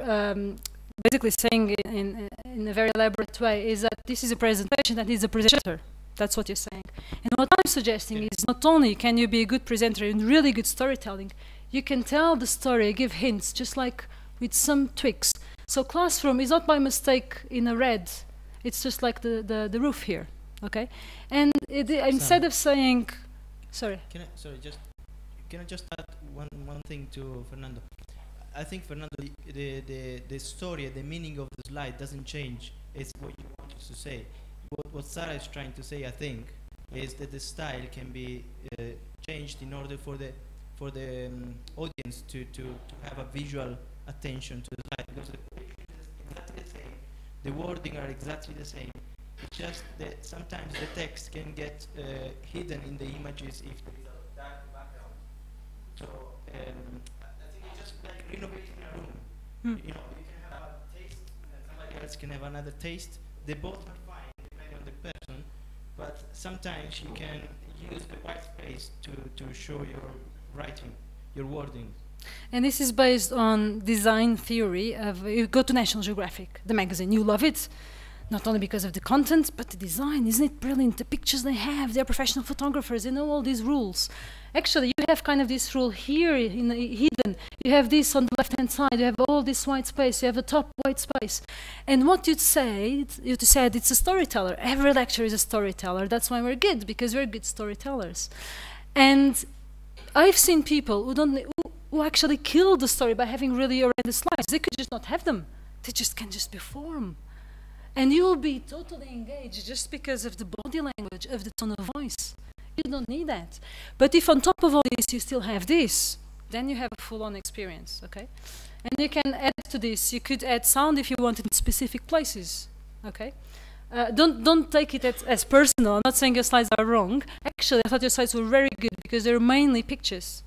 B: basically saying in a very elaborate way is that this is a presentation that is a presenter. That's what you're saying. And what I'm suggesting is not only can you be a good presenter and really good storytelling, you can tell the story, give hints, just like with some tweaks. So classroom is not by mistake in a red. It's just like the roof here, okay? And instead of saying, sorry.
E: Can I just add one thing to Fernando? I think Fernando, the story, the meaning of the slide doesn't change. It's what you want us to say. What Sarah is trying to say, I think, is that the style can be changed in order for the audience to have a visual attention to the slide, because the picture is exactly the same, the wording are exactly the same. It's just that sometimes the text can get hidden in the images if there is a dark background. So I think it's just like renovating a room. You know, you can have a taste, and somebody else can have another taste. They both are fine depending on the person, but sometimes you can use the white space to show your writing, your wording.
B: And this is based on design theory of, you go to National Geographic, the magazine, you love it, not only because of the content, but the design. Isn't it brilliant? The pictures they have, they're professional photographers, they know all these rules. Actually, you have kind of this rule here hidden. You have this on the left-hand side, you have all this white space, you have the top white space. And what you said, it's a storyteller. Every lecturer is a storyteller. That's why we're good, because we're good storytellers. And I've seen people who actually kill the story by having really horrendous slides. They could just not have them. They just can just perform. And you will be totally engaged just because of the body language, of the tone of voice. You don't need that. But if on top of all this you still have this, then you have a full-on experience, okay? And you can add to this. You could add sound if you want in specific places, okay? Don't take it as personal. I'm not saying your slides are wrong. Actually, I thought your slides were very good because they're mainly pictures.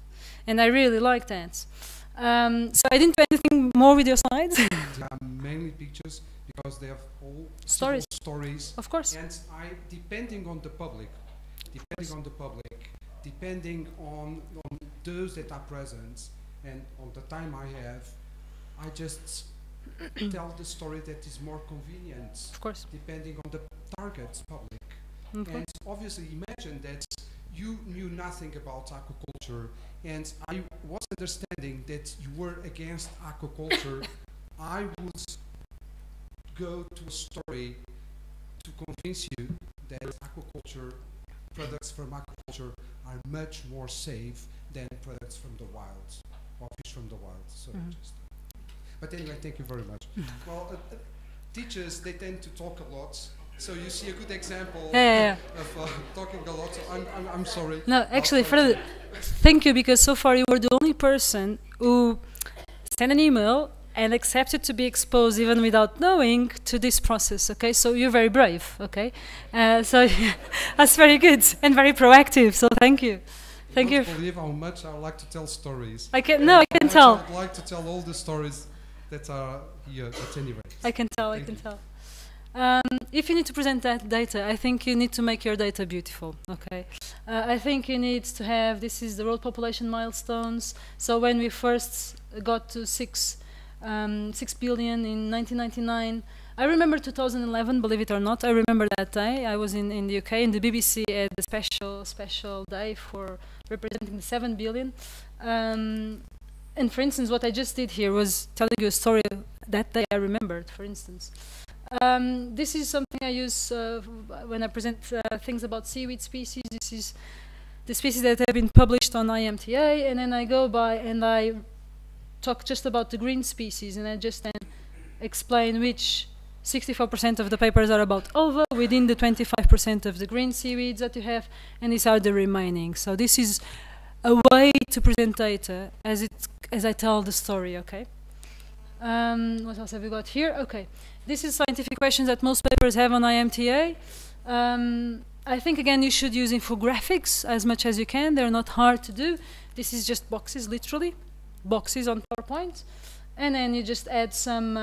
B: And I really like that. So I didn't do anything more with your slides.
D: Mainly pictures because they have all
B: Stories.
D: stories.
B: Of course.
D: And depending on the public, depending on those that are present and on the time I have, I just tell the story that is more convenient.
B: Of course.
D: Depending on the target public.
B: Okay.
D: And obviously imagine that you knew nothing about aquaculture, and I was understanding that you were against aquaculture I would go to a story to convince you that aquaculture, products from aquaculture are much more safe than products from the wild, or fish from the wild. So but anyway, thank you very much. Well, teachers, they tend to talk a lot. So you see a good example of talking a lot. So I'm sorry.
B: No, actually, thank you, because so far you were the only person who sent an email and accepted to be exposed even without knowing to this process, okay? So you're very brave, okay? So that's very good and very proactive, so thank you. Thank you.
D: You don't believe how much I like to tell stories.
B: I can tell.
D: I'd like to tell all the stories that are here, at any rate.
B: I can tell, I can tell. If you need to present that data, I think you need to make your data beautiful, okay? I think you need to have, this is the world population milestones. So when we first got to 6 billion in 1999, I remember 2011, believe it or not, I remember that day. I was in the UK, and the BBC had a special day for representing the 7 billion. And for instance, what I just did here was telling you a story that day I remembered, for instance. This is something I use when I present things about seaweed species. This is the species that have been published on IMTA, and then I go by and I talk just about the green species, and I just then explain which 64% of the papers are about ova within the 25% of the green seaweeds that you have, and these are the remaining. So this is a way to present data as I tell the story, okay? What else have we got here? Okay, this is scientific questions that most papers have on IMTA. I think, again, you should use infographics as much as you can. They're not hard to do. This is just boxes, literally, boxes on PowerPoint. And then you just add some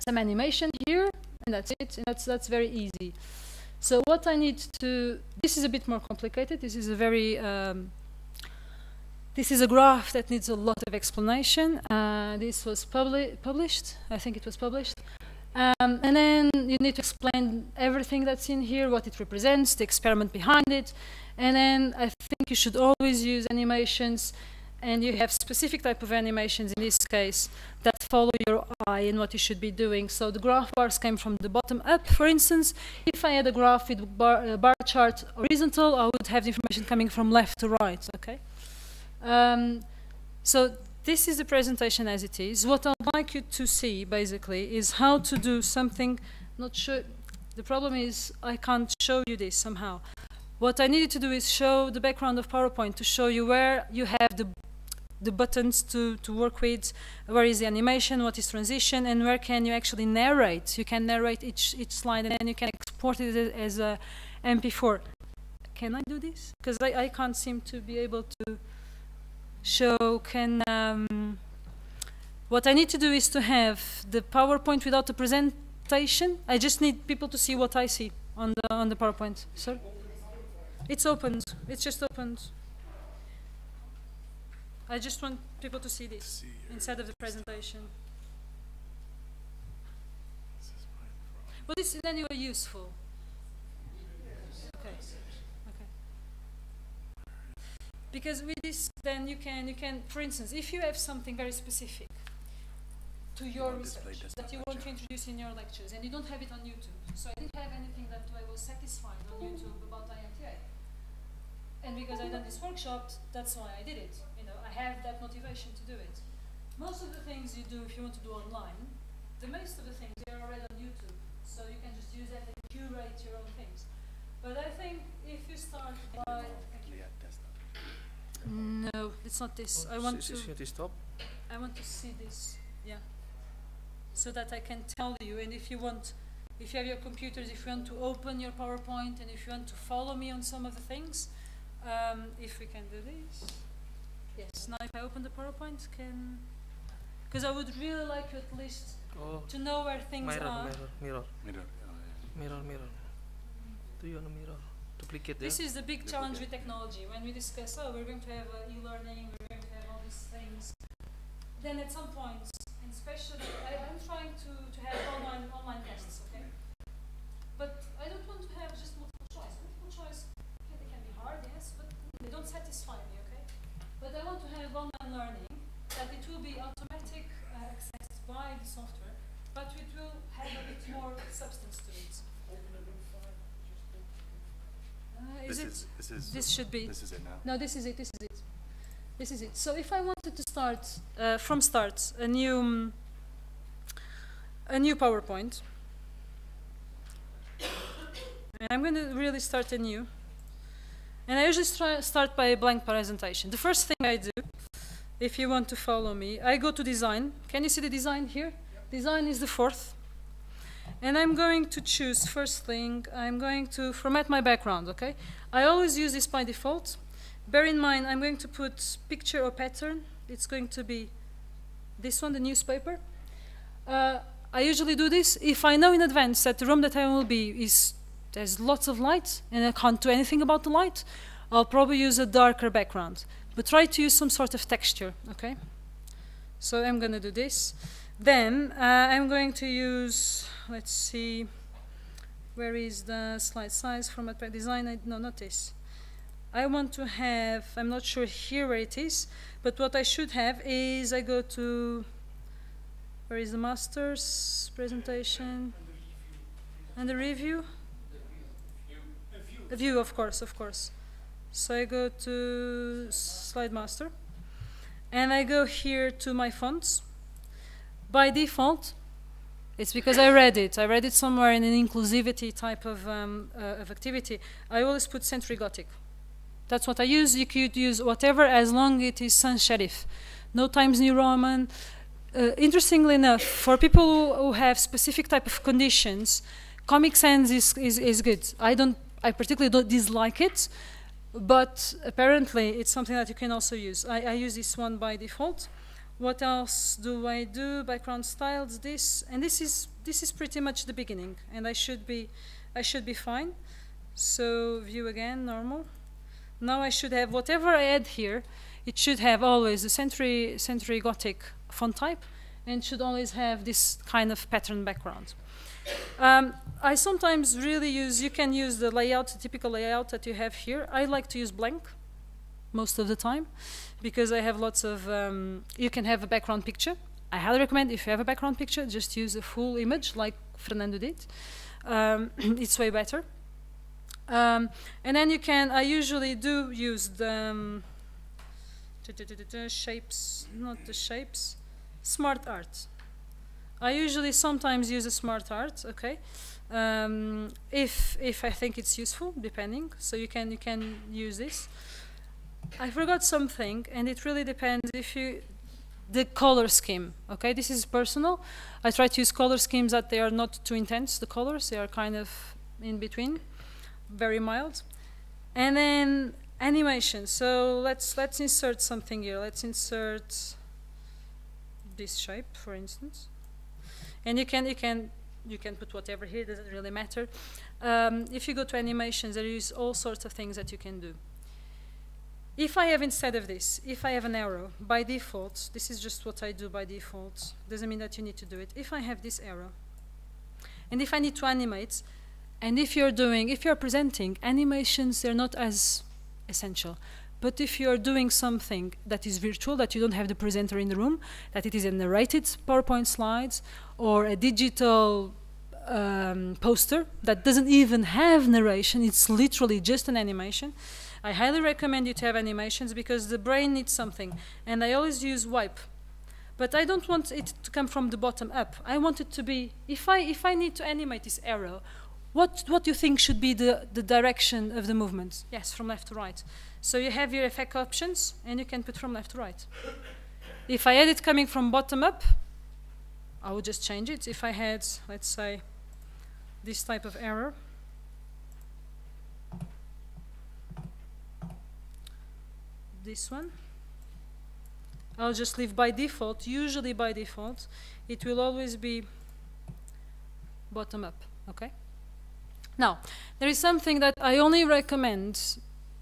B: animation here, and that's it. And that's very easy. So what I need to, this is a bit more complicated. This is a very, this is a graph that needs a lot of explanation. This was published, I think it was published. And then you need to explain everything that's in here, what it represents, the experiment behind it. And then I think you should always use animations, and you have specific type of animations in this case that follow your eye and what you should be doing. So the graph bars came from the bottom up, for instance. If I had a graph with bar chart horizontal, I would have the information coming from left to right, okay? So this is the presentation as it is. What I'd like you to see, basically, is how to do something. Not sure. The problem is I can't show you this somehow. What I needed to do is show the background of PowerPoint to show you where you have the buttons to work with, where is the animation, what is transition, and where can you actually narrate. You can narrate each slide, and then you can export it as a MP4. Can I do this? Because I can't seem to be able to show. What I need to do is to have the PowerPoint without the presentation. I just need people to see what I see on the PowerPoint. Sorry? It's opened. It's just opened. I just want people to see this instead of the presentation. But this is anyway useful. Okay. Okay. Because with this, then you can, for instance, if you have something very specific to your research that you want to introduce in your lectures, and you don't have it on YouTube. So I didn't have anything that I was satisfied on YouTube about IMTA. And because I done this workshop, that's why I did it. You know, I have that motivation to do it. Most of the things you do, if you want to do online, the most of the things are already on YouTube. So you can just use that and curate your own things. But I think if you start by... No, it's not this. I want to... I want to see this, yeah. So that I can tell you, and if you want, if you have your computers, if you want to open your PowerPoint, and if you want to follow me on some of the things, if we can do this. Yes, now if I open the PowerPoint, because I would really like you at least to know where things are.
F: Mirror. Do you want a mirror? Duplicate there?
B: This is the big challenge with technology. When we discuss, we're going to have e-learning, we're going to have all these things. Then at some point, and especially, I'm trying to have online tests, okay? But I don't want to have just multiple choice. Multiple choice, okay, they can be hard, yes, but they don't satisfy me, okay? But I want to have online learning, that it will be automatic, accessed by substance to it. This should be.
G: This is it now.
B: No, this is it. This is it. This is it. So if I wanted to start from start a new PowerPoint, and I'm going to really start anew. And I usually start by a blank presentation. The first thing I do, if you want to follow me, I go to design. Can you see the design here? Yep. Design is the fourth. And I'm going to choose, first thing, I'm going to format my background, okay? I always use this by default. Bear in mind, I'm going to put picture or pattern. It's going to be this one, the newspaper. I usually do this if I know in advance that the room that I will be there's lots of light and I can't do anything about the light. I'll probably use a darker background, but try to use some sort of texture, okay? So I'm going to do this. Then I'm going to use, let's see, where is the slide size, format by design? No, not this. I want to have, I'm not sure here where it is, but what I should have is I go to, where is the master's presentation? And the review? The view, of course. So I go to slide master, and I go here to my fonts. By default, it's because I read it. I read it somewhere in an inclusivity type of activity. I always put Century Gothic. That's what I use. You could use whatever as long as it is sans serif. No Times New Roman. Interestingly enough, for people who have specific type of conditions, Comic Sans is good. I particularly don't dislike it, but apparently it's something that you can also use. I use this one by default. What else do I do? Background styles, this, and this is pretty much the beginning, and I should be fine. So view again, normal. Now I should have whatever I add here. It should have always the Century Gothic font type, and should always have this kind of pattern background. I sometimes really use, you can use the layout, the typical layout that you have here. I like to use blank most of the time because I have lots of, you can have a background picture. I highly recommend if you have a background picture, just use a full image like Fernando did. It's way better. And then you can, I usually do use the shapes, not the shapes, smart art. I usually sometimes use a smart art, okay, if I think it's useful, depending. So you can use this. I forgot something, and it really depends if you, the color scheme, okay. This is personal. I try to use color schemes that they are not too intense. The colors, they are kind of in between, very mild. And then animation. So let's insert something here. Let's insert this shape, for instance. And you can put whatever here, doesn't really matter. If you go to animations, there is all sorts of things that you can do. If I have, instead of this, if I have an arrow, by default, this is just what I do by default, doesn't mean that you need to do it. If I have this arrow, and if I need to animate, and if you're presenting, animations, they're not as essential. But if you're doing something that is virtual, that you don't have the presenter in the room, that it is a narrated PowerPoint slides, or a digital poster that doesn't even have narration, it's literally just an animation, I highly recommend you to have animations because the brain needs something. And I always use wipe. But I don't want it to come from the bottom up. I want it to be, if I need to animate this arrow, what do you think should be the direction of the movement? Yes, from left to right. So you have your effect options, and you can put from left to right. If I had it coming from bottom up, I would just change it. If I had, let's say, this type of arrow, this one, I'll just leave by default. Usually by default, it will always be bottom up, okay? Now, there is something that I only recommend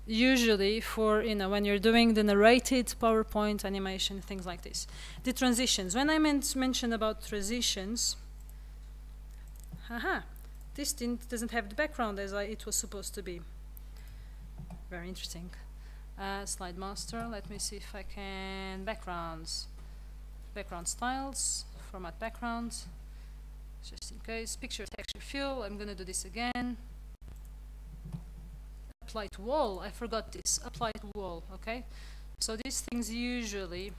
B: usually for, when you're doing the narrated PowerPoint animation, things like this. The transitions. When I mentioned about transitions, this doesn't have the background as it was supposed to be. Very interesting. Slide master, let me see if I can, backgrounds, background styles, format backgrounds, just in case, picture texture fill. I'm going to do this again. Apply to wall. I forgot this. Apply to wall. Okay. So these things usually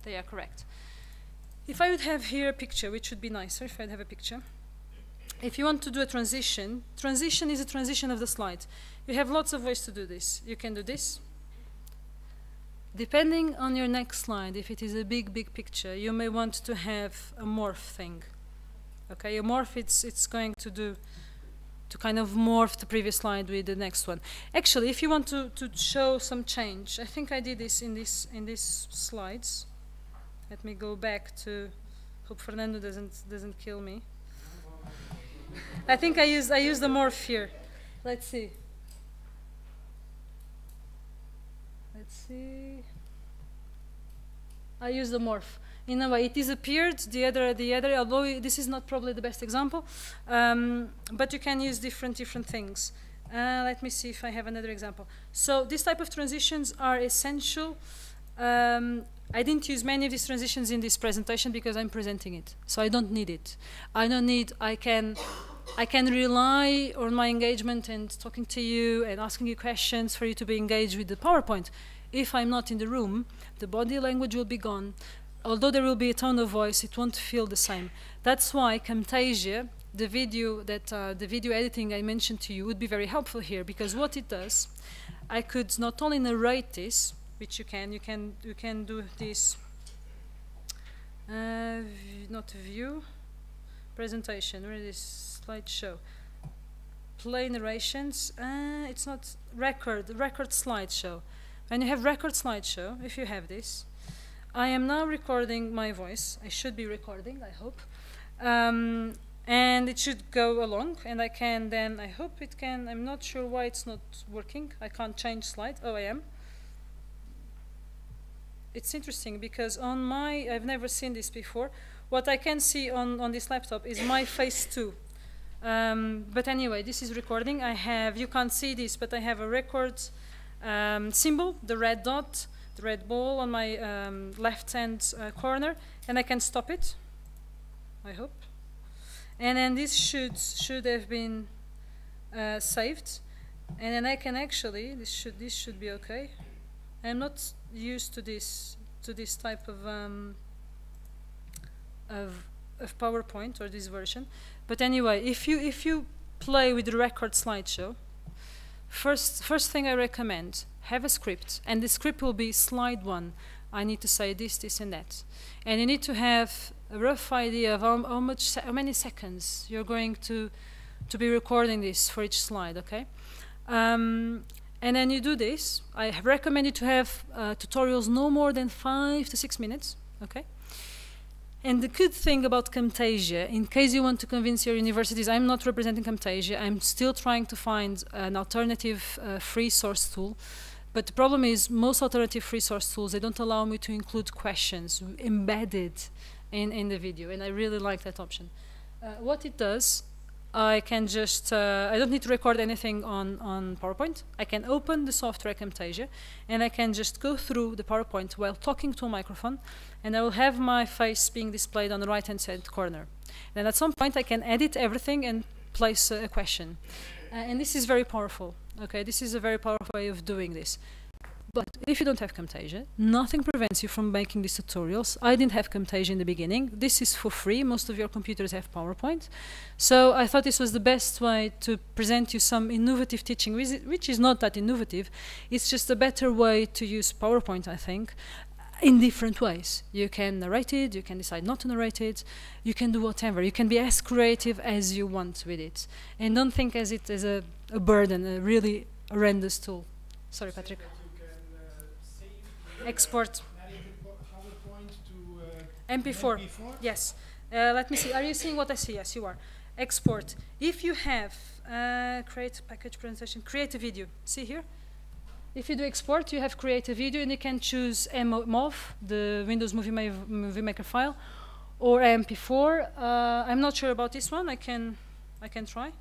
B: they are correct. If I would have here a picture, which would be nicer if I'd have a picture. If you want to do a transition, transition is a transition of the slide. You have lots of ways to do this. You can do this. Depending on your next slide, if it is a big picture, you may want to have a morph thing. Okay, a morph, it's going to kind of morph the previous slide with the next one. Actually, if you want to show some change, I think I did this in these slides. Let me go back to, hope Fernando doesn't kill me. I think I use the morph here. Let's see. Let's see. I use the morph. In a way, it disappeared. The other. Although this is not probably the best example, but you can use different things. Let me see if I have another example. So this type of transitions are essential. I didn't use many of these transitions in this presentation because I'm presenting it, so I don't need it. I can rely on my engagement and talking to you and asking you questions for you to be engaged with the PowerPoint. If I'm not in the room, the body language will be gone. Although there will be a tone of voice, it won't feel the same. That's why Camtasia, the video editing I mentioned to you, would be very helpful here, because what it does, I could not only narrate this, which you can do this. Not view, presentation. Where is this slideshow? Play narrations. It's not record slideshow. When you have record slideshow, if you have this, I am now recording my voice. I should be recording, I hope. And it should go along, and I can then, I hope it can, I'm not sure why it's not working. I can't change slide. Oh, I am. It's interesting because on my, I've never seen this before. What I can see on this laptop is my face too. But anyway, this is recording. I have, you can't see this, but I have a record symbol, the red dot, the red ball on my left-hand corner, and I can stop it, I hope. And then this should have been saved, and then I can actually, this should be okay. I'm not used to this type of PowerPoint or this version, but anyway, if you play with the record slideshow, first thing I recommend, have a script, and the script will be slide 1. I need to say this, and that, and you need to have a rough idea of how many seconds you're going to be recording this for each slide. Okay. And then you do this. I recommend you to have tutorials no more than 5 to 6 minutes, okay? And the good thing about Camtasia, in case you want to convince your universities, I'm not representing Camtasia, I'm still trying to find an alternative free source tool. But the problem is most alternative free source tools, they don't allow me to include questions embedded in the video, and I really like that option. What it does, I can just, I don't need to record anything on PowerPoint. I can open the software Camtasia, and I can just go through the PowerPoint while talking to a microphone, and I will have my face being displayed on the right-hand side corner. And at some point, I can edit everything and place a question. And this is very powerful. Okay, this is a very powerful way of doing this. But if you don't have Camtasia, nothing prevents you from making these tutorials. I didn't have Camtasia in the beginning. This is for free. Most of your computers have PowerPoint. So I thought this was the best way to present you some innovative teaching, which is not that innovative. It's just a better way to use PowerPoint, I think, in different ways. You can narrate it, you can decide not to narrate it, you can do whatever. You can be as creative as you want with it. And don't think as it as a burden, a really horrendous tool. Sorry, Patrick. Export PowerPoint to MP4. Yes. Let me see. Are you seeing what I see? Yes, you are. Export. If you have create package presentation, create a video. See here. If you do export, you have create a video, and you can choose MOV, the Windows Movie Maker file, or MP4. I'm not sure about this one. I can try.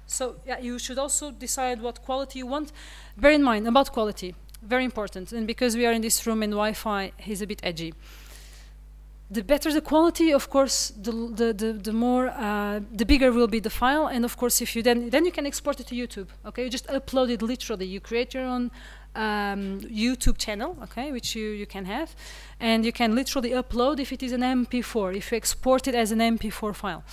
B: So yeah, you should also decide what quality you want. Bear in mind about quality. Very important, and because we are in this room and Wi-Fi is a bit edgy. the better the quality, of course, the more the bigger will be the file, and of course, if you then you can export it to YouTube. Okay, you just upload it literally. You create your own YouTube channel, okay, which you can have, and you can literally upload if it is an MP4. If you export it as an MP4 file.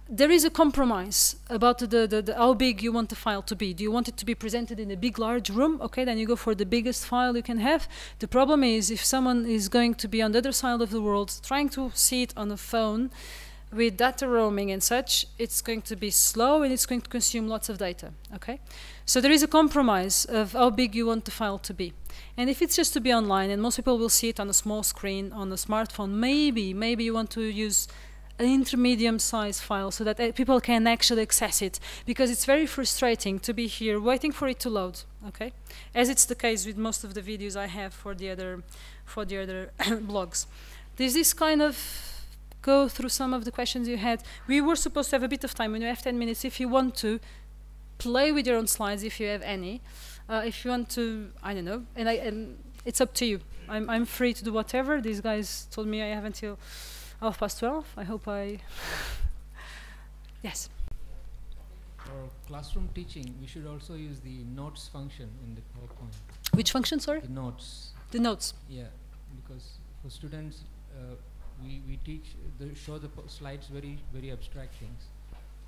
B: There is a compromise about the how big you want the file to be. Do you want it to be presented in a big, large room? Okay, then you go for the biggest file you can have. The problem is if someone is going to be on the other side of the world trying to see it on a phone with data roaming and such, it's going to be slow and it's going to consume lots of data. Okay, so there is a compromise of how big you want the file to be. And if it's just to be online, and most people will see it on a small screen on a smartphone, maybe you want to use an intermediate size file so that people can actually access it, because it's very frustrating to be here waiting for it to load, okay? As it's the case with most of the videos I have for the other blogs. Does this kind of go through some of the questions you had? We were supposed to have a bit of time. When you have 10 minutes, if you want to play with your own slides, if you have any, if you want to, I don't know, and it's up to you. I'm free to do whatever. These guys told me I have until 12:30. I hope I... Yes?
G: For classroom teaching, we should also use the notes function in the PowerPoint.
B: Which function, sorry?
G: The notes.
B: The notes.
G: Yeah, because for students, we teach, show the slides very abstract things.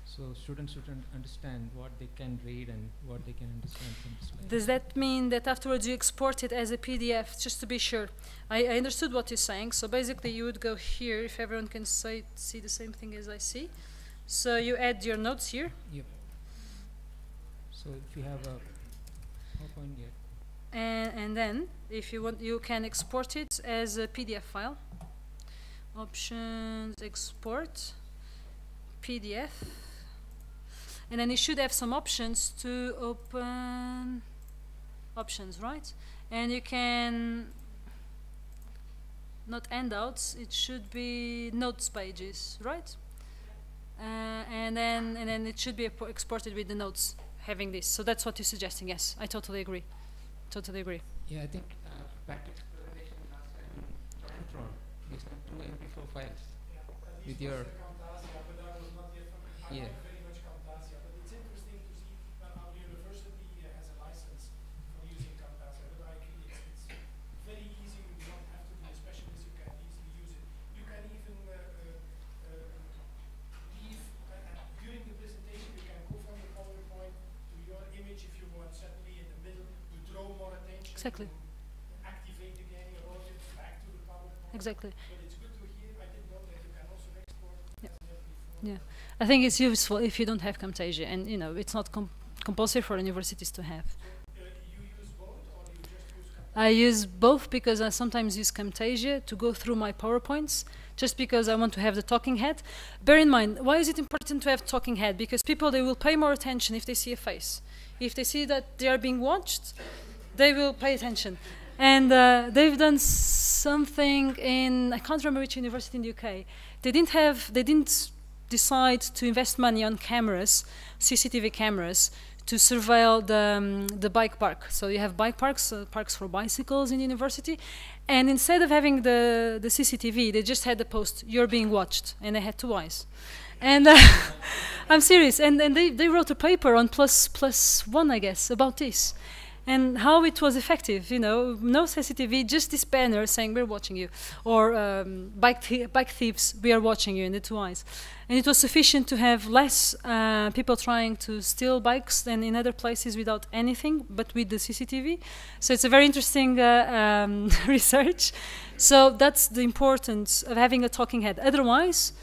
G: So students should understand what they can read and what they can understand from the slides.
B: Does that mean that afterwards you export it as a PDF, just to be sure? I understood what you're saying. So basically you would go here, if everyone can see the same thing as I see. So you add your notes here.
G: Yep. So if you have a PowerPoint, yeah.
B: And then, if you want, you can export it as a PDF file. Options, export, PDF. And then you should have some options to open options, right? And you can, not handouts, it should be notes pages, right? And then it should be exported with the notes having this. So that's what you're suggesting, yes. I totally agree. Totally agree.
G: Yeah, I think back to presentation last time, control. These are 2 MP4 files with your... Yeah.
B: Exactly.
H: Activate again your audience back to the PowerPoint.
B: Exactly.
H: But it's good to hear. I didn't know that you can also export.
B: Yeah. Yeah. I think it's useful if you don't have Camtasia, and you know it's not compulsory for universities to have.
H: So, you use both, or you just use Camtasia?
B: I use both because I sometimes use Camtasia to go through my PowerPoints, just because I want to have the talking head. Bear in mind, why is it important to have talking head? Because people, they will pay more attention if they see a face. If they see that they are being watched, they will pay attention. And they've done something in, I can't remember which university in the UK. They didn't decide to invest money on cameras, CCTV cameras, to surveil the bike park. So you have bike parks, parks for bicycles in university. And instead of having the CCTV, they just had the post, "You're being watched," and they had 2 eyes. And I'm serious. And they wrote a paper on plus1, I guess, about this. And how it was effective, you know, no CCTV, just this banner saying "we're watching you," or bike thieves, "we are watching you," in the 2 eyes. And it was sufficient to have less people trying to steal bikes than in other places without anything, but with the CCTV. So it's a very interesting research. So that's the importance of having a talking head. Otherwise,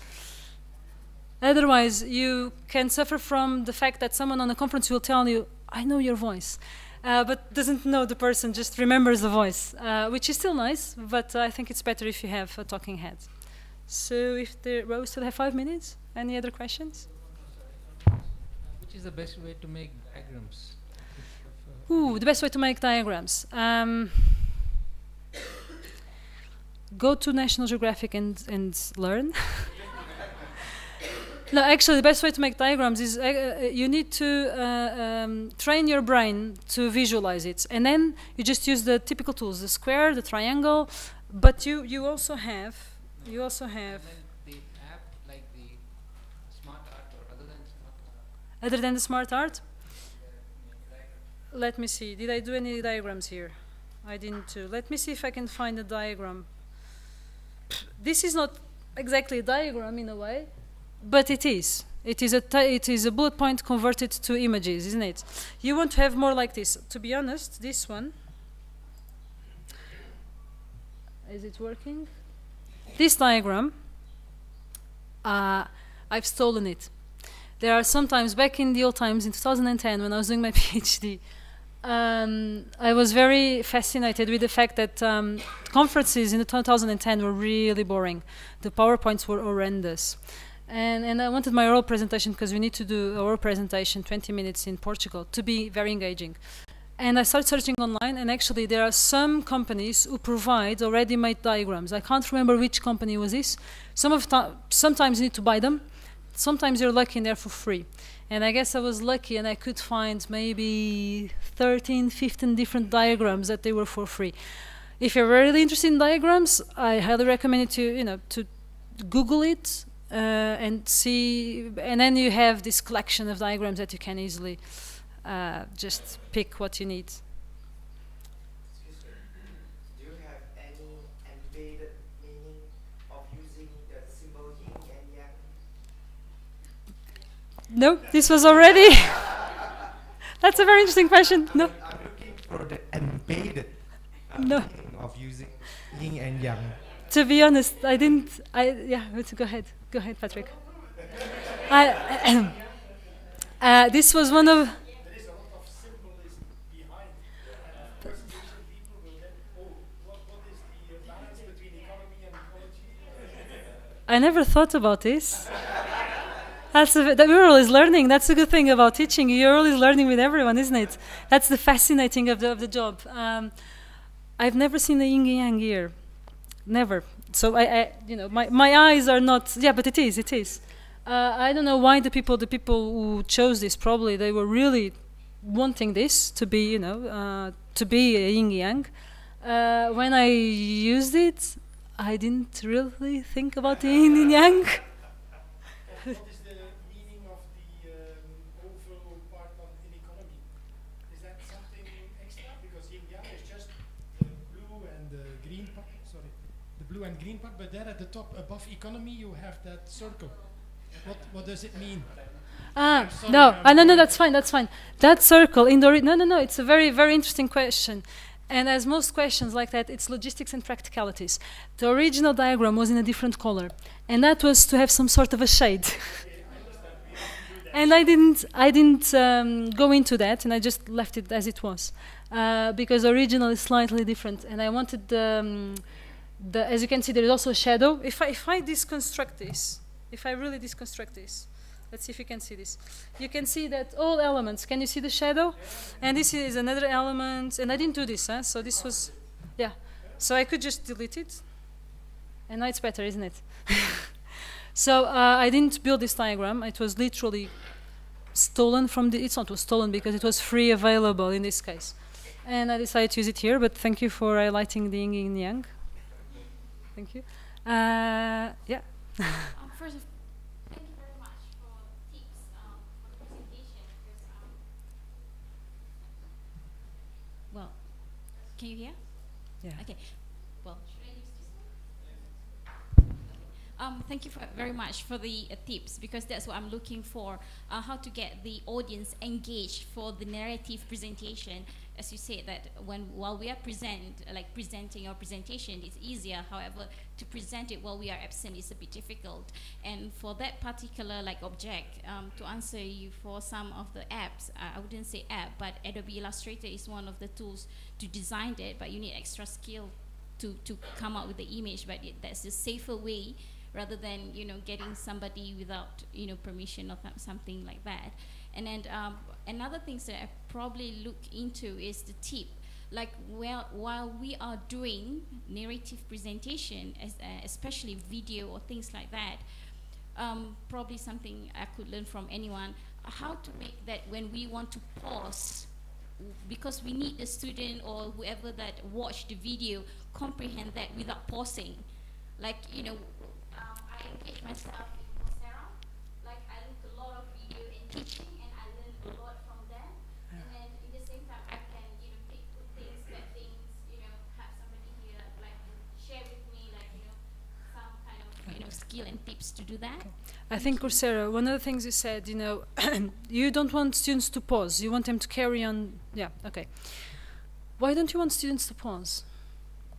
B: you can suffer from the fact that someone on a conference will tell you, "I know your voice." But doesn't know the person, just remembers the voice, which is still nice, but I think it's better if you have a talking head. So if we still have 5 minutes, any other questions?
G: Which is the best way to make diagrams?
B: Ooh, the best way to make diagrams. Go to National Geographic and learn. No, actually, the best way to make diagrams is you need to train your brain to visualize it. And then you just use the typical tools, the square, the triangle, But you also have
G: And then the app, like the smart art or other than smart art.
B: other than the smart art.
G: Diagram.
B: Let me see. Did I do any diagrams here? I didn't do. Let me see if I can find a diagram. This is not exactly a diagram in a way, but it is. It is a bullet point converted to images, isn't it? You want to have more like this. To be honest, this one. Is it working? This diagram, I've stolen it. There are sometimes, back in the old times, in 2010, when I was doing my PhD, I was very fascinated with the fact that conferences in 2010 were really boring. The PowerPoints were horrendous. And I wanted my oral presentation, because we need to do an oral presentation, 20 minutes in Portugal, to be very engaging. And I started searching online, and actually there are some companies who provide already made diagrams. I can't remember which company was this. Sometimes you need to buy them. Sometimes you're lucky and they're for free. And I guess I was lucky and I could find maybe 13, 15 different diagrams that they were for free. If you're really interested in diagrams, I highly recommend you to Google it and see, and then you have this collection of diagrams that you can easily just pick what you need.
I: Excuse me. Do you have any embedded meaning of using the symbol yin and yang?
B: No, this was already. That's a very interesting question. No.
I: I'm looking for the embedded
B: No.
I: meaning of using yin and yang.
B: To be honest, I didn't. Yeah, go ahead. Go ahead, Patrick. This was one of.
H: There is a lot of symbolism behind. And the first generation people will then, what is the balance between economy and ecology?
B: I never thought about this. We're always learning. That's a good thing about teaching. You're always learning with everyone, isn't it? That's the fascinating of the job. I've never seen a yin and yang here. Never. So my eyes are not. Yeah, but it is. I don't know why the people who chose this, probably they were really wanting this to be, to be a yin yang. When I used it, I didn't really think about the yin and yang.
H: What is the meaning of the oval part in economy? Is that something extra? Because yin yang is just the blue and the green part. Sorry, the blue and green part. But there at the top, above economy, you have that circle. What does it mean?
B: No, that's fine. That circle in the no. It's a very, very interesting question. And as most questions like that, it's logistics and practicalities. The original diagram was in a different color, and that was to have some sort of a shade. And I didn't go into that, and I just left it as it was, because original is slightly different, and I wanted as you can see, there is also a shadow. If I deconstruct this, if I really deconstruct this. Let's see if you can see this. You can see that all elements, can you see the shadow? And this is another element, and I didn't do this, so this was, yeah. So I could just delete it, and now it's better, isn't it? So I didn't build this diagram. It was literally stolen from it's not stolen because it was free available in this case. And I decided to use it here, but thank you for highlighting the yin and yang. Thank you. Yeah.
J: First of thank you very much for tips for the presentation. Because, well, can you hear?
B: Yeah.
J: Okay. Well, should I use this one? Thank you very much for the tips, because that's what I'm looking for. How to get the audience engaged for the narrative presentation. As you said, that while we are presenting our presentation, it's easier. However, to present it while we are absent is a bit difficult. And for that particular object, to answer you for some of the apps, I wouldn't say app, but Adobe Illustrator is one of the tools to design it. But you need extra skill to come up with the image. But that's the safer way, rather than getting somebody without permission or something like that. And then another thing that I probably look into is the tip. While we are doing narrative presentation, especially video or things like that, probably something I could learn from anyone, how to make that when we want to pause because we need the student or whoever that watch the video comprehend that without pausing. Like, you know, I engage myself in Coursera. Like, I look a lot of video and teaching, and I learn a lot from them. And then at the same time, I can, you know, pick good things, bad things, you know, have somebody here like share with me, like, you know, some kind of, you know, skill and tips to do that.
B: I think Coursera, one of the things you said, you know, you don't want students to pause. You want them to carry on. Yeah, okay. Why don't you want students to pause?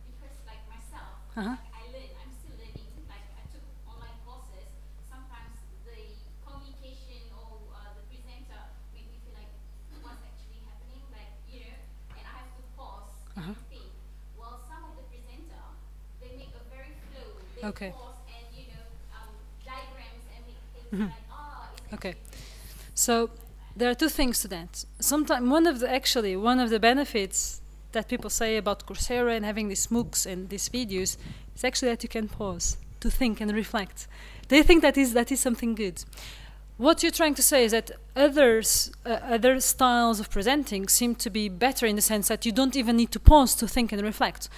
J: Because, like myself,
B: Uh-huh.
J: like I learn, I'm still learning. Like I took online courses. Sometimes the communication or the presenter make me feel like what's actually happening, like, you know, and I have to pause
B: Uh-huh.
J: and think. While some of the presenter, they make a very flow. They
B: Okay.
J: pause and, you know, diagrams and make things
B: Mhm.
J: like, it's
B: Okay.
J: actually
B: So there are two things to that. Sometimes one of the benefits that people say about Coursera and having these MOOCs and these videos is actually that you can pause to think and reflect. They think that is something good. What you're trying to say is that other styles of presenting seem to be better in the sense that you don't even need to pause to think and reflect.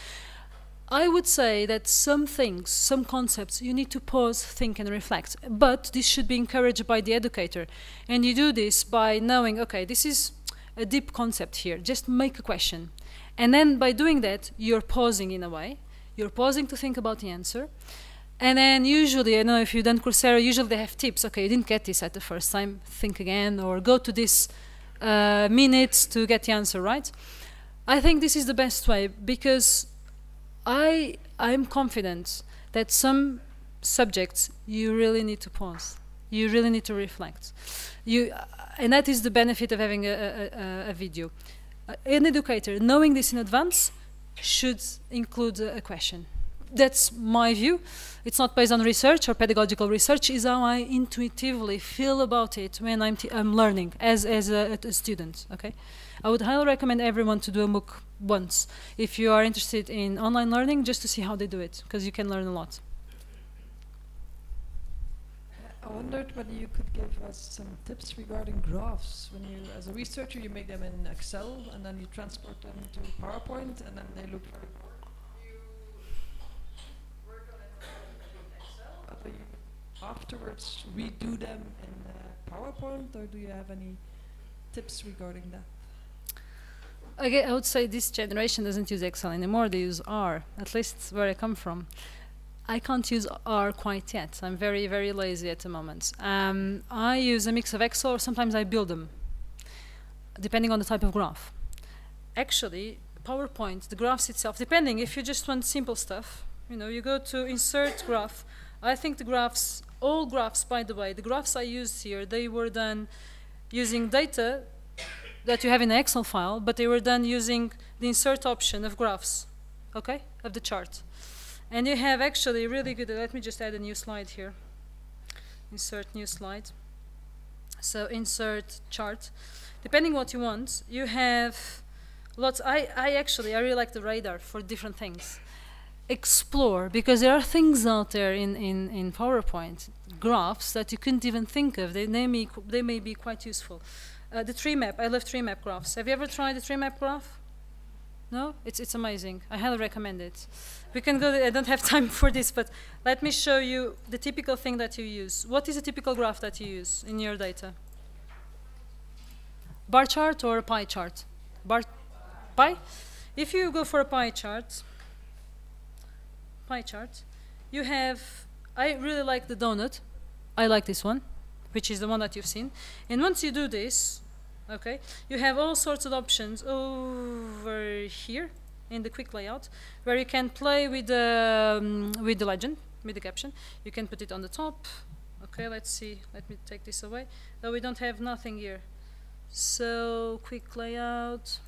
B: I would say that some things, some concepts, you need to pause, think, and reflect. But this should be encouraged by the educator. And you do this by knowing, okay, this is a deep concept here. Just make a question. And then by doing that, you're pausing in a way. You're pausing to think about the answer. And then usually, I don't know if you've done Coursera, usually they have tips. Okay, you didn't get this at the first time, think again, or go to this minutes to get the answer right. I think this is the best way because I'm confident that some subjects you really need to pause. You really need to reflect. And that is the benefit of having a video. An educator, knowing this in advance, should include a question. That's my view. It's not based on research or pedagogical research. It's how I intuitively feel about it when I'm learning as a student. Okay, I would highly recommend everyone to do a MOOC once if you are interested in online learning, just to see how they do it, because you can learn a lot.
K: I wondered whether you could give us some tips regarding graphs. When you, as a researcher, you make them in Excel and then you transport them to PowerPoint and then they look very boring. You work on it in Excel, or do you afterwards redo them in PowerPoint, or do you have any tips regarding that?
B: I would say this generation doesn't use Excel anymore, they use R, at least where I come from. I can't use R quite yet. I'm very, very lazy at the moment. I use a mix of Excel, or sometimes I build them, depending on the type of graph. Actually, PowerPoint, the graphs itself, depending, if you just want simple stuff, you know, you go to insert graph. I think the graphs, all graphs, by the way, the graphs I used here, they were done using data that you have in an Excel file, but they were done using the insert option of graphs, okay, of the chart. And you have actually really good, let me just add a new slide here. Insert new slide. So insert chart. Depending what you want, you have lots. I really like the radar for different things. Explore, because there are things out there in PowerPoint, graphs that you couldn't even think of. They may be quite useful. The tree map, I love tree map graphs. Have you ever tried the tree map graph? No? It's amazing. I highly recommend it. We can go, I don't have time for this, but let me show you the typical thing that you use. What is a typical graph that you use in your data? Bar chart or a pie chart? Pie? If you go for a pie chart, you have, I really like the donut. I like this one, which is the one that you've seen. And once you do this, okay, you have all sorts of options over here in the quick layout, where you can play with the legend, with the caption. You can put it on the top. Okay, let's see. Let me take this away. No, we don't have nothing here. So quick layout.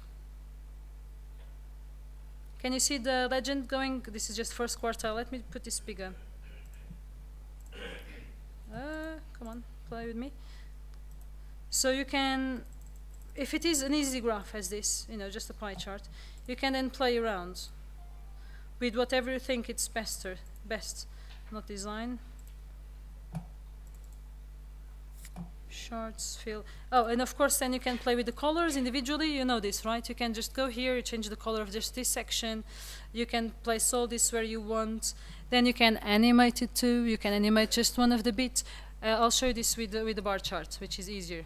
B: Can you see the legend going? This is just first quartile. Let me put this bigger. Come on, play with me. So you can, if it is an easy graph as this, you know, just a pie chart, you can then play around with whatever you think it's best, not design. charts, fill. Oh, and of course then you can play with the colors individually. You know this, right? You can just go here, you change the color of just this section. You can place all this where you want. Then you can animate it too. You can animate just one of the bits. I'll show you this with the bar chart, which is easier.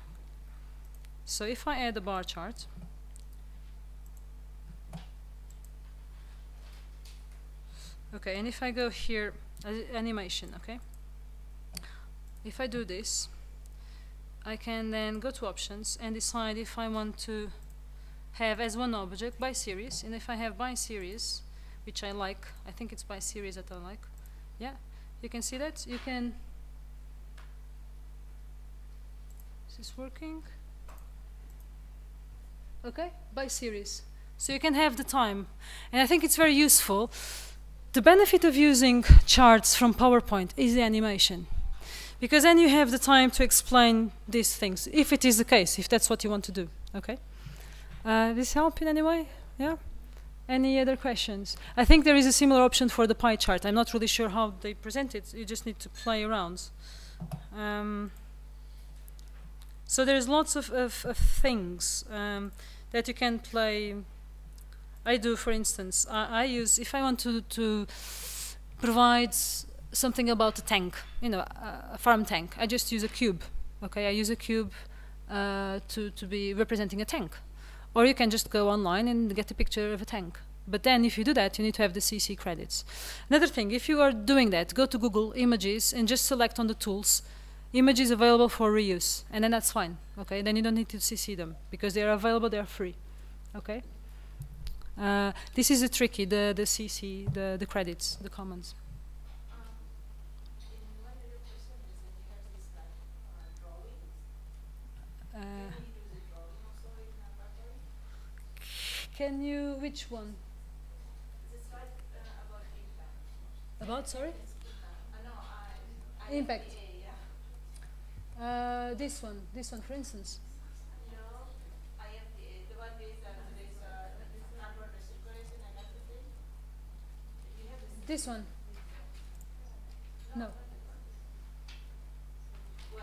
B: So if I add a bar chart, okay, and if I go here, animation, okay? If I do this, I can then go to options and decide if I want to have as one object by series, and if I have by series, which I like, I think it's by series that I like, yeah, you can see that, you can, is this working? Okay, by series. So you can have the time, and I think it's very useful. The benefit of using charts from PowerPoint is the animation, because then you have the time to explain these things, if it is the case, if that's what you want to do, okay? This help in any way? Yeah? Any other questions? I think there is a similar option for the pie chart. I'm not really sure how they present it. You just need to play around. So there's lots of things that you can play. I do, for instance, I use, if I want to provide something about a tank, you know, a farm tank, I just use a cube, okay? I use a cube to be representing a tank. Or you can just go online and get a picture of a tank. But then if you do that, you need to have the CC credits. Another thing, if you are doing that, go to Google Images and just select on the tools, images available for reuse, and then that's fine, okay? Then you don't need to CC them, because they are available, they are free, okay? This is a tricky, the CC, the credits, the comments. Can you, which one? About, sorry? Impact. This one, for instance. This one? No.
L: Well,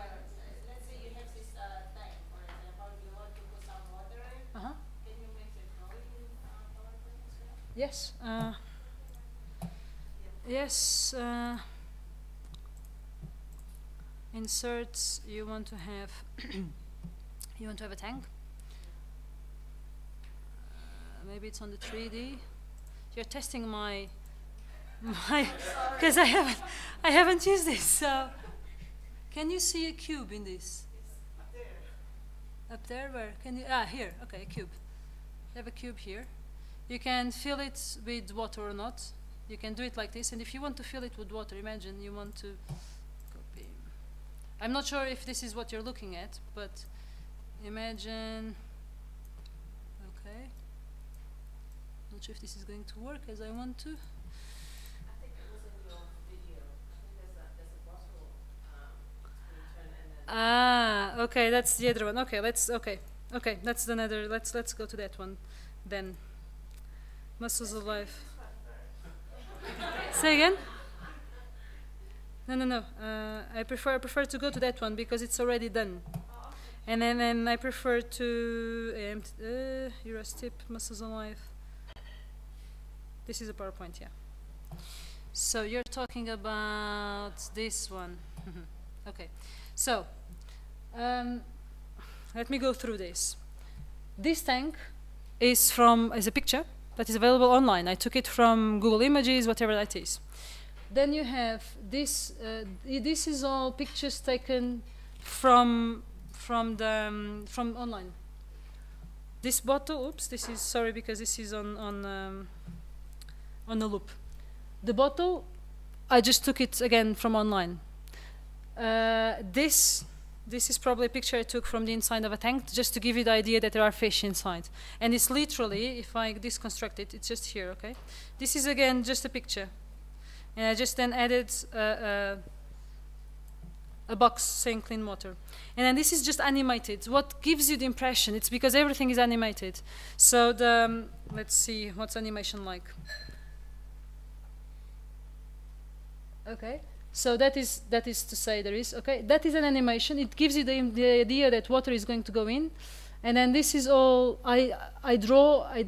L: let's say you have this tank, for example, you want to put some water in. Can you make the drawing in PowerPoint as well?
B: Yes. Yes. Inserts. You want to have. You want to have a tank. Maybe it's on the 3D. You're testing my because I haven't used this. So can you see a cube in this?
L: It's there.
B: Up there, where can you? Here. Okay, a cube. You have a cube here. You can fill it with water or not. You can do it like this, and if you want to fill it with water, imagine you want to copy. I'm not sure if this is what you're looking at, but imagine. Okay. Not sure if this is going to work as I want to.
L: I think it was in your video. I think there's a bottle screen turn and then.
B: Okay, that's the other one. Okay, okay, that's another. Let's go to that one, then. Muscles of life. Say again? No. I prefer to go to that one because it's already done. And then I prefer to Eurostip, Muscles of life. This is a PowerPoint, yeah. So you're talking about this one. Okay. So let me go through this. This tank is a picture that is available online. I took it from Google Images, whatever that is. Then you have this. This is all pictures taken from online. This bottle. Oops. This is sorry because this is on a loop. The bottle, I just took it again from online. This is probably a picture I took from the inside of a tank, just to give you the idea that there are fish inside. And it's literally, if I deconstruct it, it's just here, okay? This is again just a picture. And I just then added a box saying clean water. And then this is just animated. What gives you the impression? It's because everything is animated. So let's see, what's animation like? Okay. So that is to say there is, okay, that is an animation. It gives you the idea that water is going to go in. And then this is all, I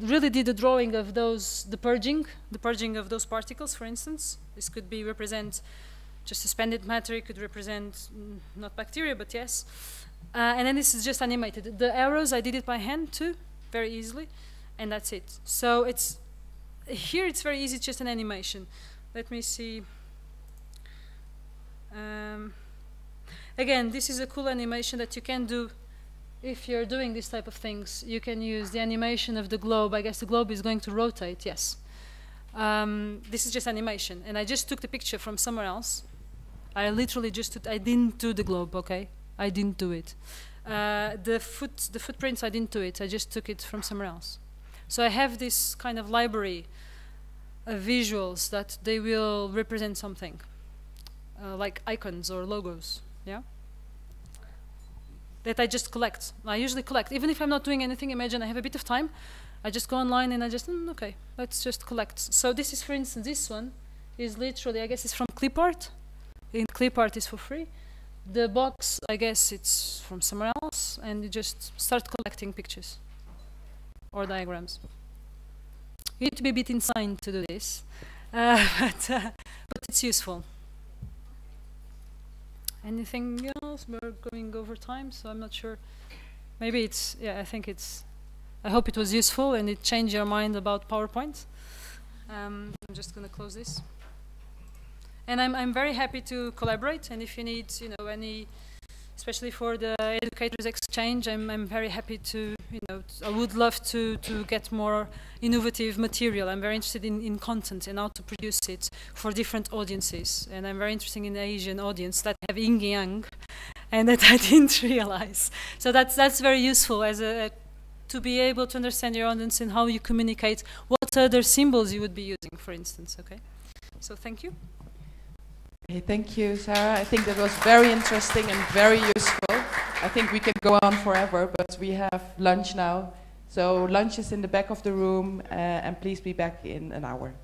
B: really did a drawing of those, the purging of those particles, for instance. This could be represent just suspended matter, it could represent, not bacteria, but yes. And then this is just animated. The arrows, I did it by hand too, very easily, and that's it. So here it's very easy, it's just an animation. Let me see. Again, this is a cool animation that you can do if you're doing this type of things. You can use the animation of the globe. I guess the globe is going to rotate, yes. This is just animation, and I just took the picture from somewhere else. I literally just I didn't do the globe, okay? I didn't do it. The footprints, I didn't do it. I just took it from somewhere else. So I have this kind of library of visuals that they will represent something. Like icons or logos, yeah? That I just collect. I usually collect. Even if I'm not doing anything, imagine I have a bit of time, I just go online and I just, okay, let's just collect. So this is, for instance, this one is literally, I guess it's from Clipart. In Clipart is for free. The box, I guess it's from somewhere else, and you just start collecting pictures or diagrams. You need to be a bit insane to do this, but it's useful. Anything else? We're going over time, so I'm not sure. Maybe it's, yeah, I think it's, I hope it was useful and it changed your mind about PowerPoint. I'm just going to close this. And I'm very happy to collaborate, and if you need, any, especially for the educators exchange, I'm very happy to, I would love to get more innovative material. I'm very interested in content and how to produce it for different audiences. And I'm very interested in the Asian audience that have yin yang, and that I didn't realize. So that's very useful as to be able to understand your audience and how you communicate, what other symbols you would be using, for instance, okay? So thank you.
M: Okay, thank you, Sarah. I think that was very interesting and very useful. I think we can go on forever, but we have lunch now. So lunch is in the back of the room, and please be back in an hour.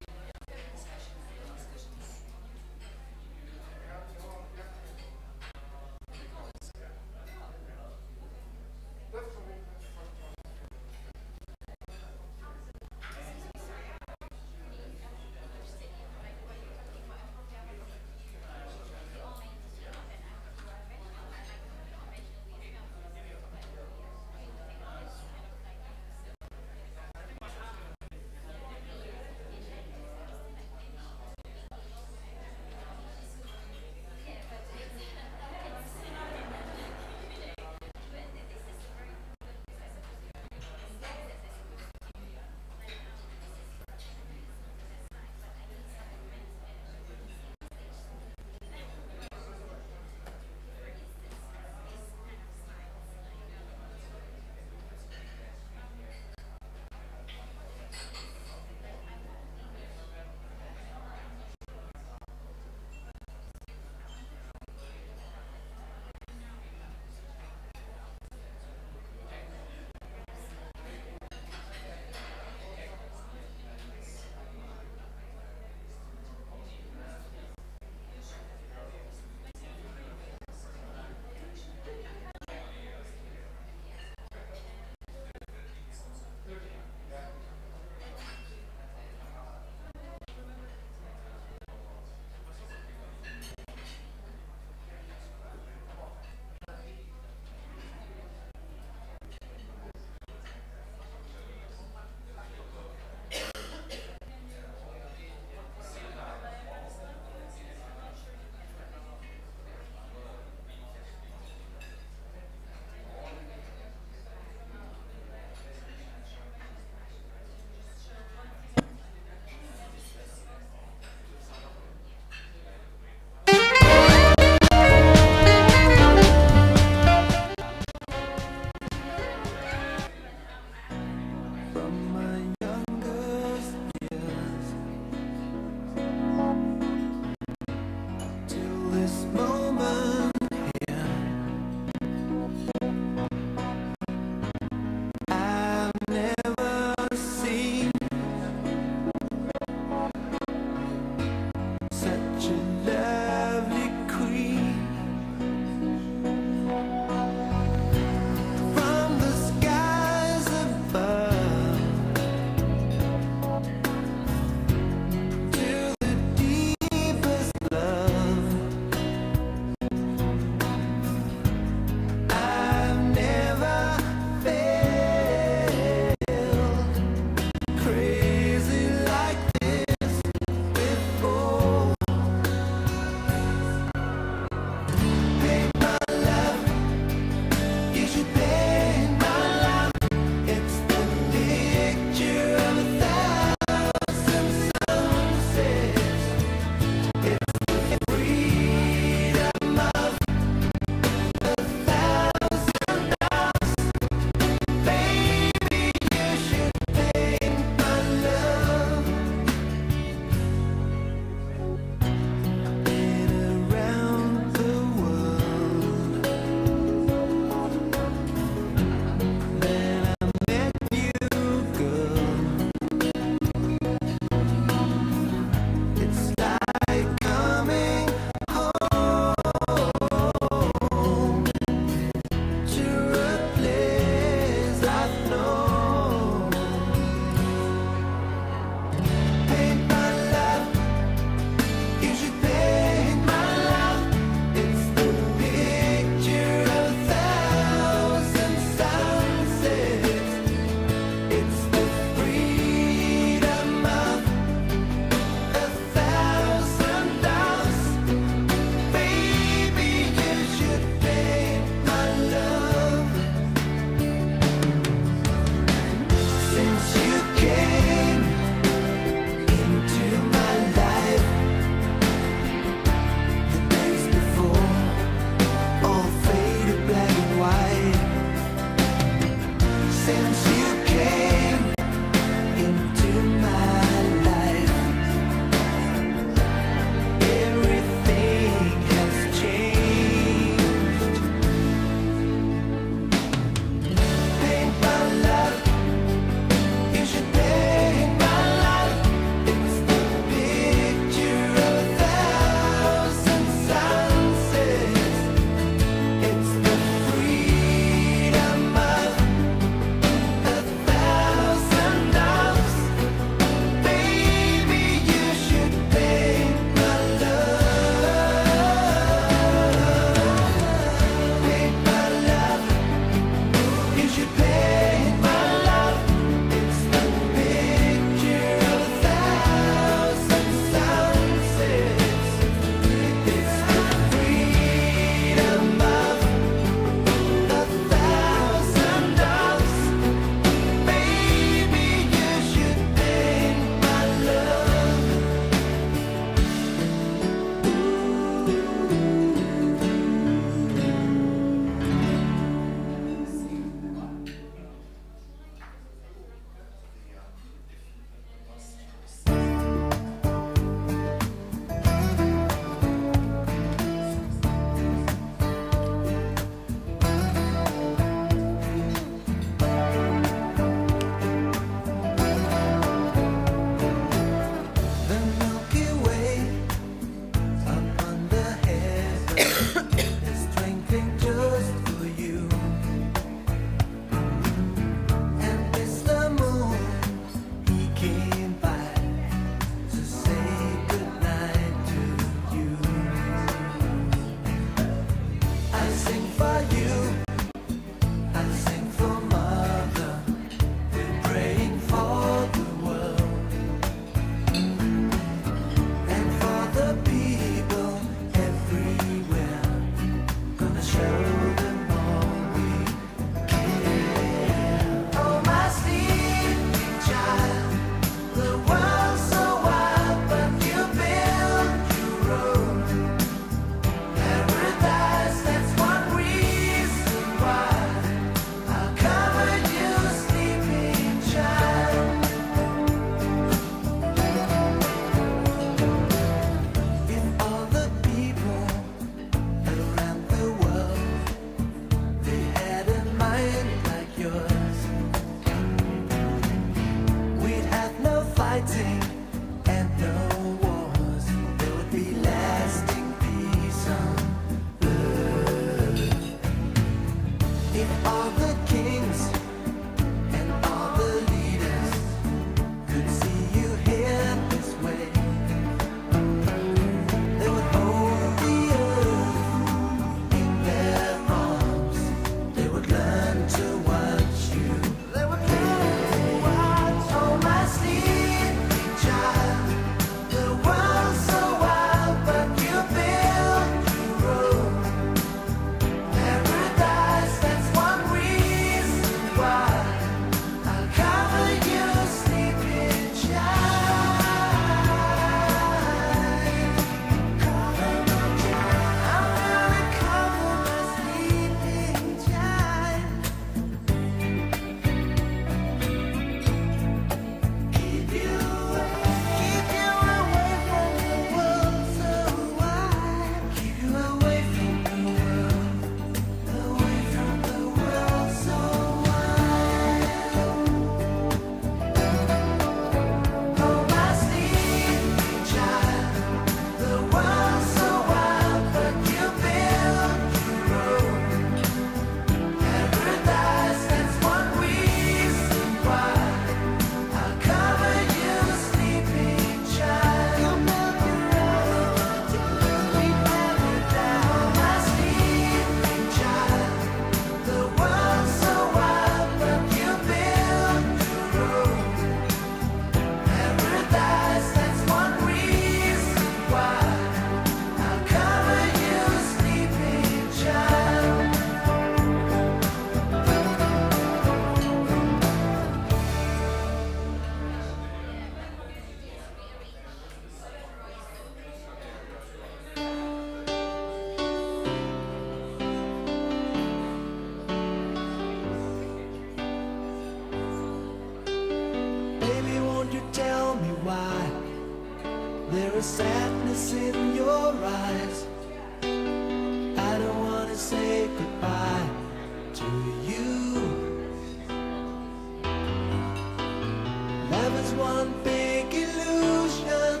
N: one big illusion.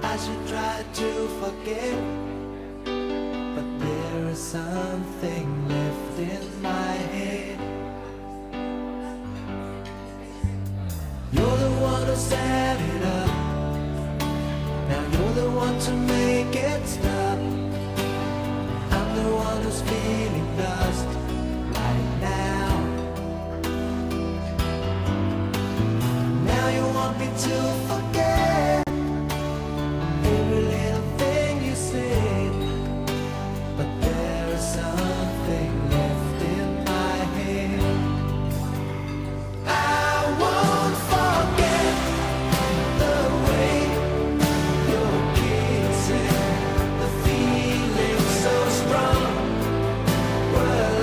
N: I should try to forget, but there is something left in my head. You're the one who set it up. Now you're the one to make it stop. I'm the one who's feeling lost right now. Now you want me to forget every little thing you said, but there is something left in my head. I won't forget the way you're kissing, the feeling so strong. Well,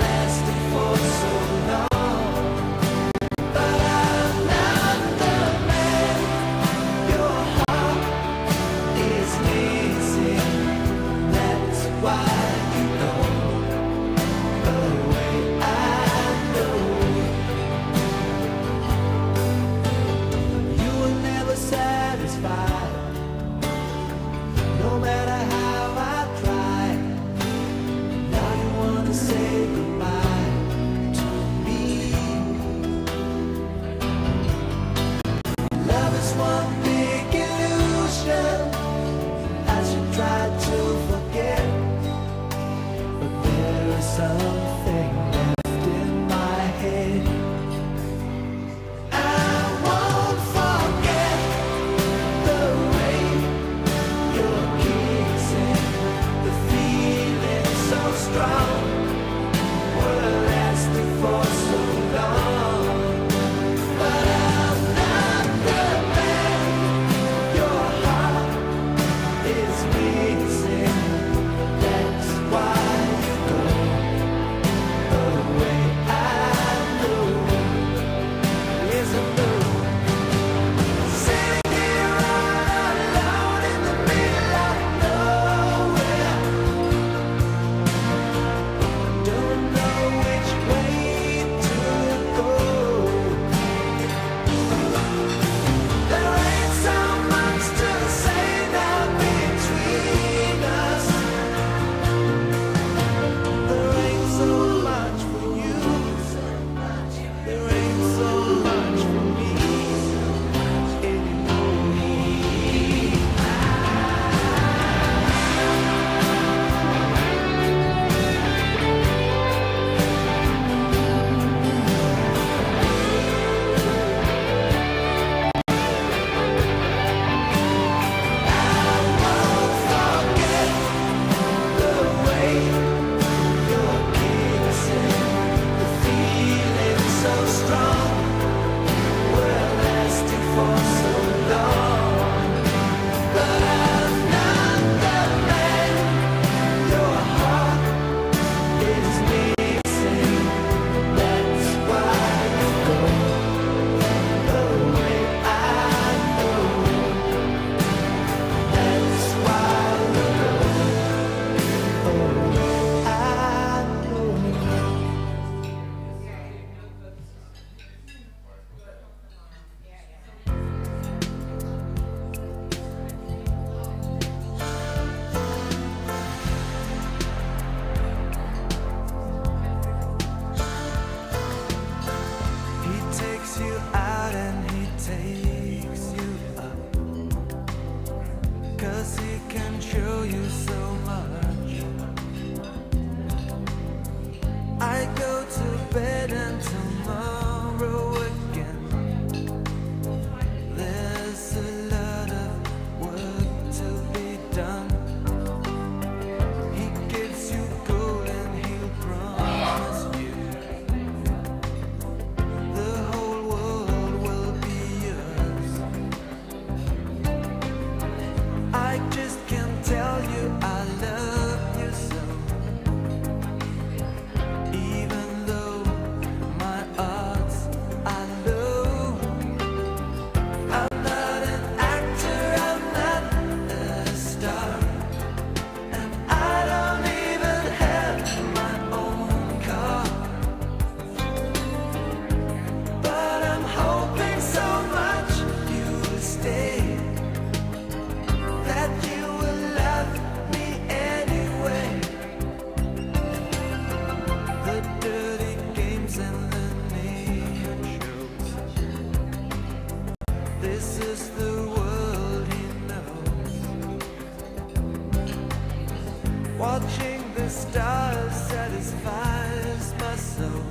N: the stars satisfies my soul.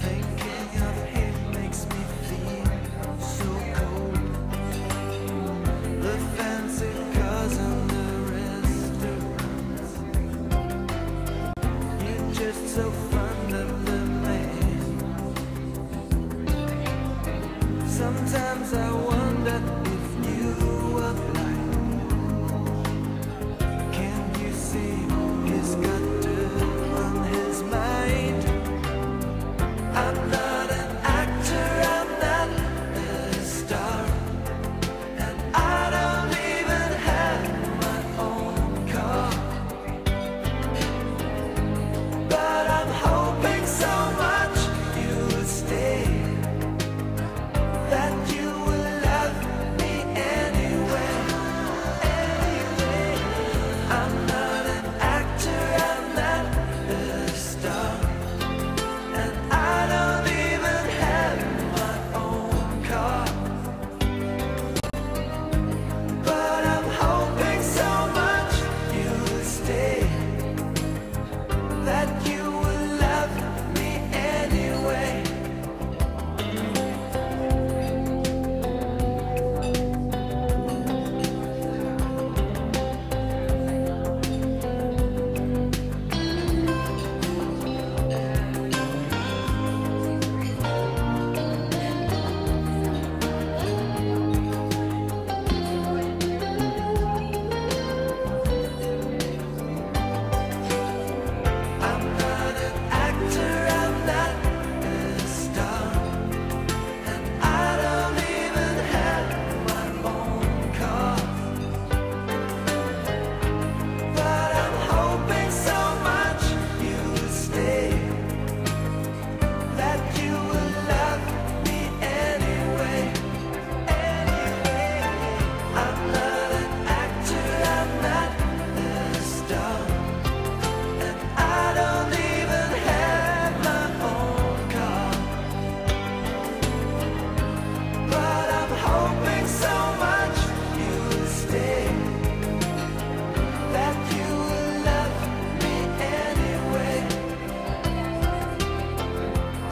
N: Thinking of him makes me feel so cold. The fancy cars and the restaurants, you're just so fond of the man. Sometimes I wonder if you were blind. Can you see he's got dirt on his mind? I'm not an actor, I'm not a star, and I don't even have my own car. But I'm hoping so much you will stay, that you will love me anyway. Anyway, I'm not an actor, I'm not a star, and I don't even have my own car. But I'm hoping so much you will stay, that you will love me anyway. I'm not an actor, I'm not a star, and I don't even have my own car. But I'm hoping so much you will stay, that you will love me anyway. Anyway, I'm not an actor, I'm not a star, and I don't even have my own car. But I'm hoping so much you will stay, that you will love me anyway.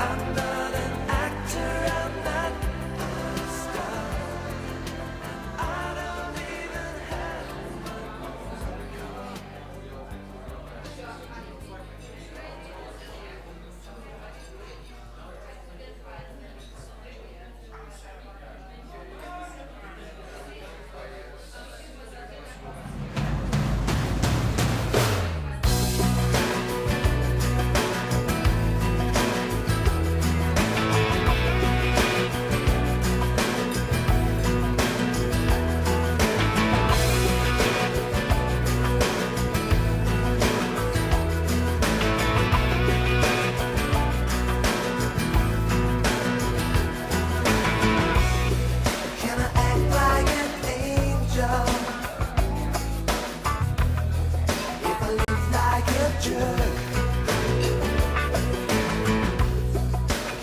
N: I'm not an actor, I'm not a star, and I don't even have my own car. Can I act like an angel if I live like a jerk?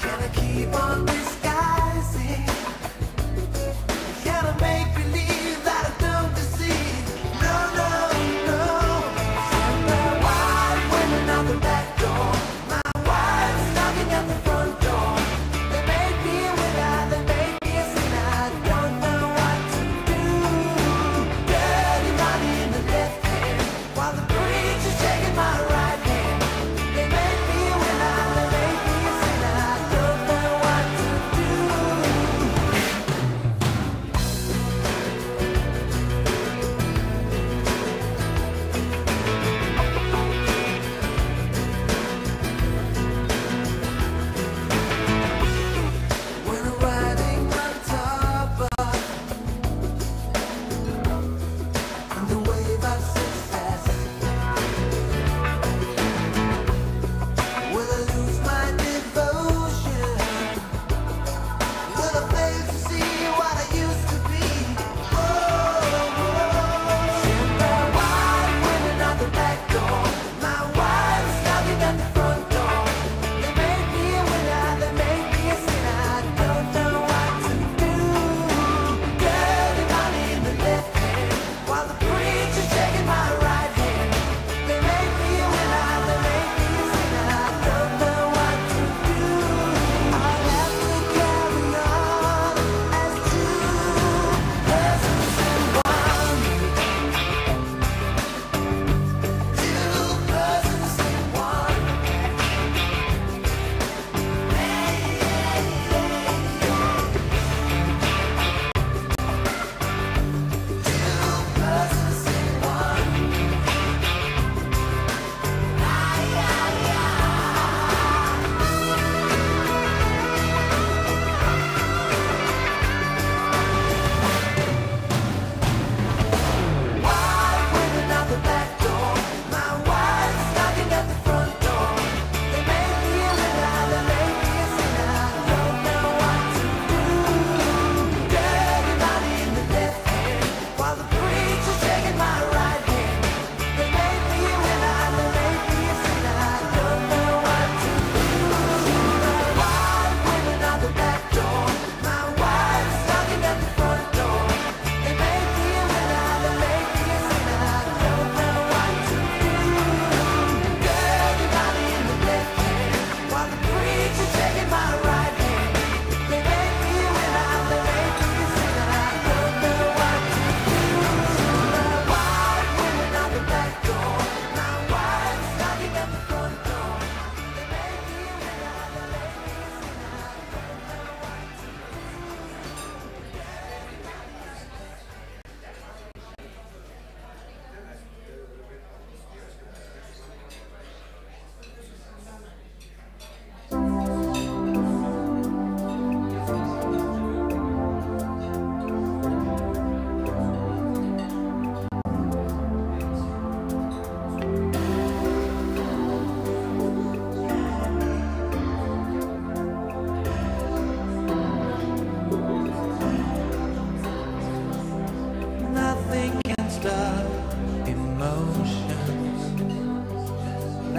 N: Can I keep on disguising? Can I make believe that I don't deceive? No, no, no. Send my wife women out the back door. My wife's knocking at the front door. They make me a winner, they make me a sinner. I don't know what to do. Dirty money in the left hand, while the preacher's taking my right hand.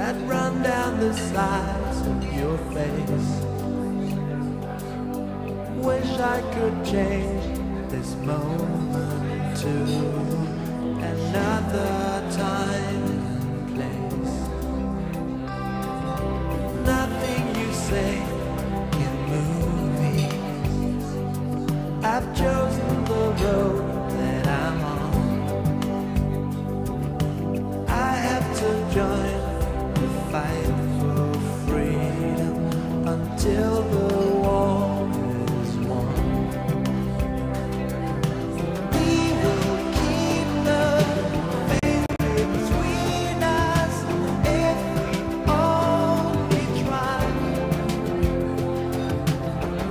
N: that run down the sides of your face. Wish I could change this moment to another time and place. Nothing you say can move me. I've chosen the road that I'm on. I have to join the fight for freedom until the war is won. We will keep the faith between us if we only try.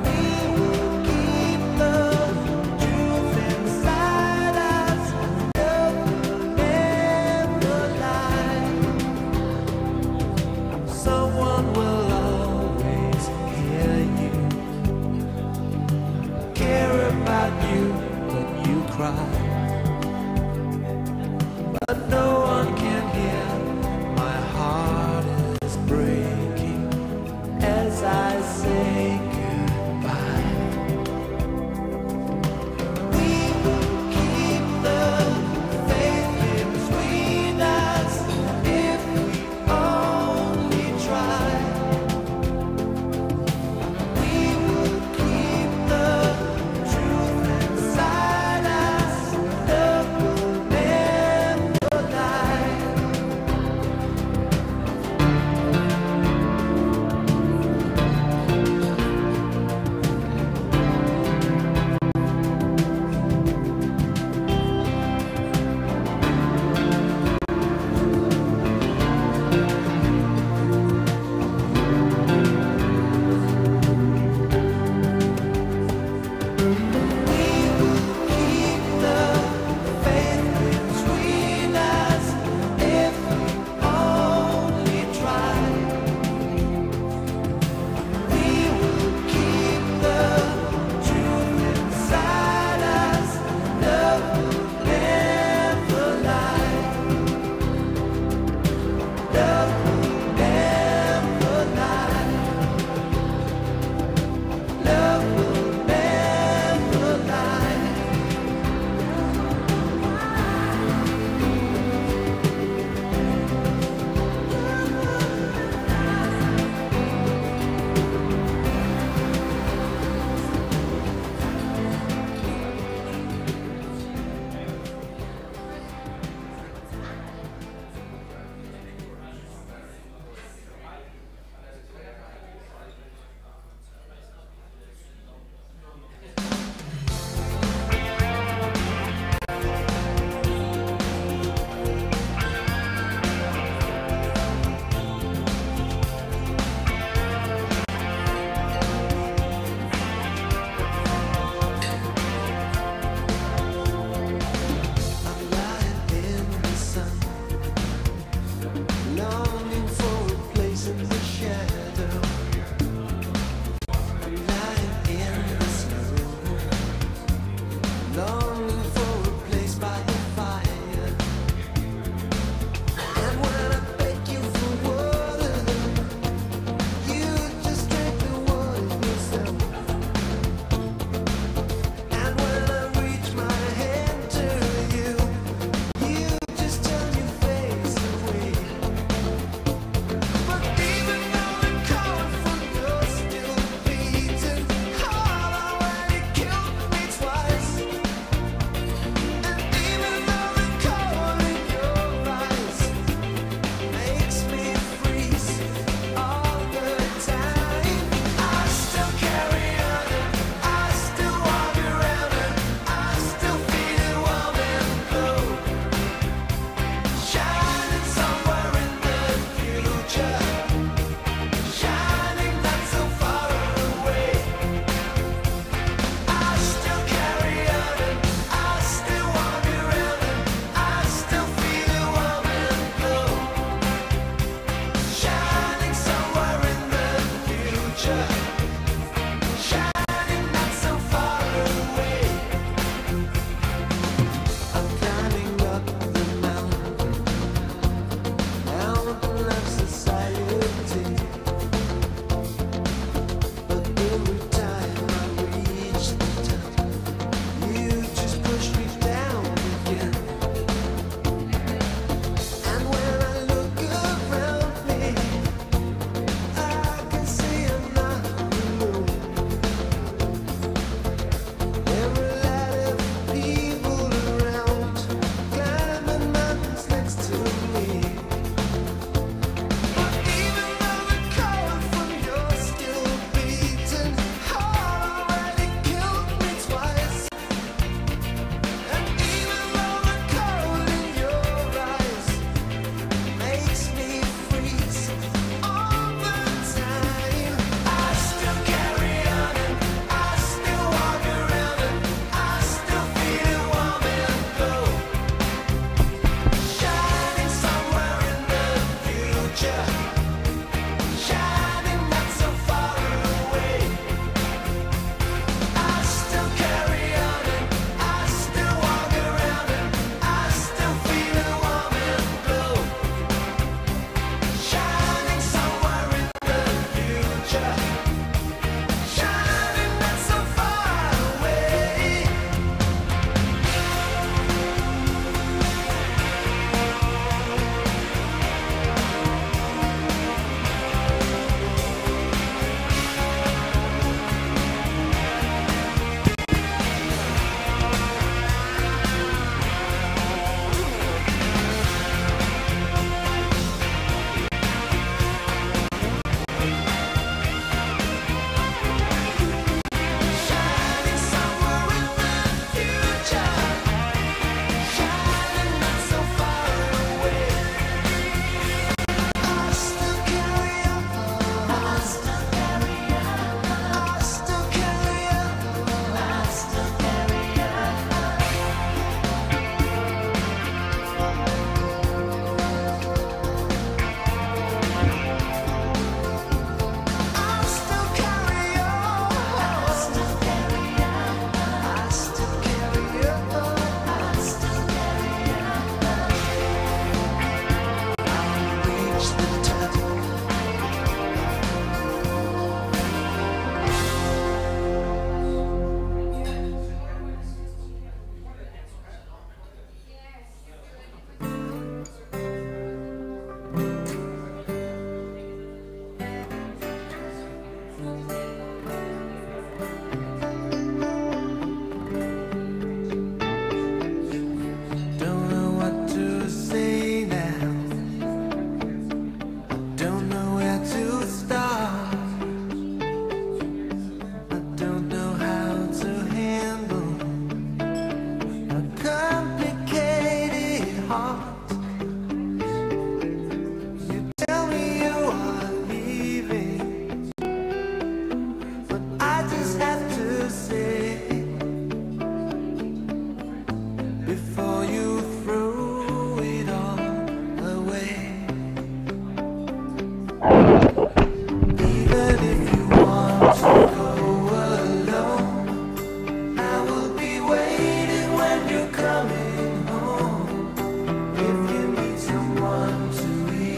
N: We will keep the truth inside us, love will never lie.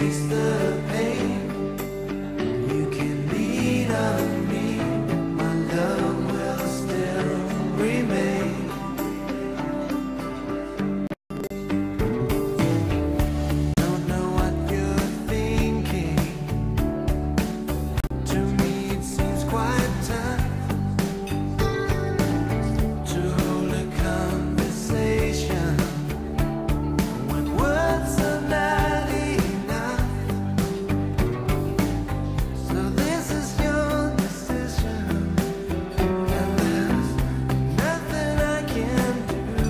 N: ease the pain. You can lean on me, my love will still remain. Don't know what you're thinking. To me it seems quite tough to hold a conversation when words are not enough. So this is your decision, and there's nothing I can do.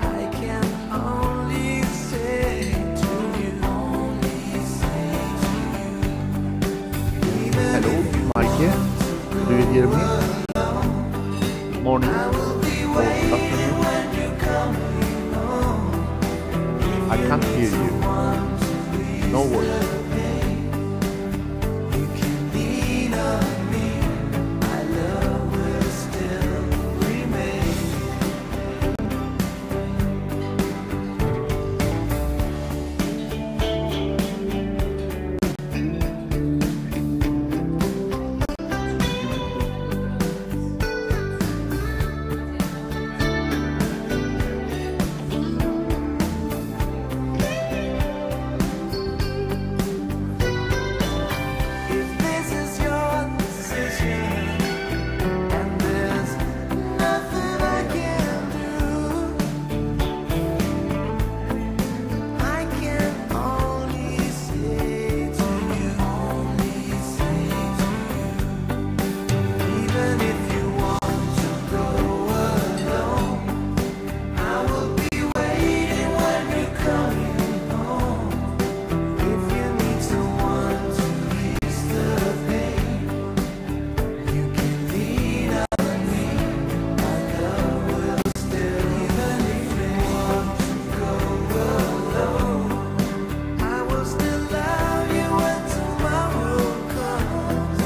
N: I can only say to you,
O: Hello, Maike. Do you hear me? Morning or afternoon? I can't hear you. No words.
N: lean on me, my love will still remain. If this is your decision, and there's nothing I can do, I can only say to you, even if you want to go alone, I will be waiting when you're coming home. If you need someone to ease the pain, you can lean on me, my love will still. Even if you want to go alone, I will still love you when tomorrow comes.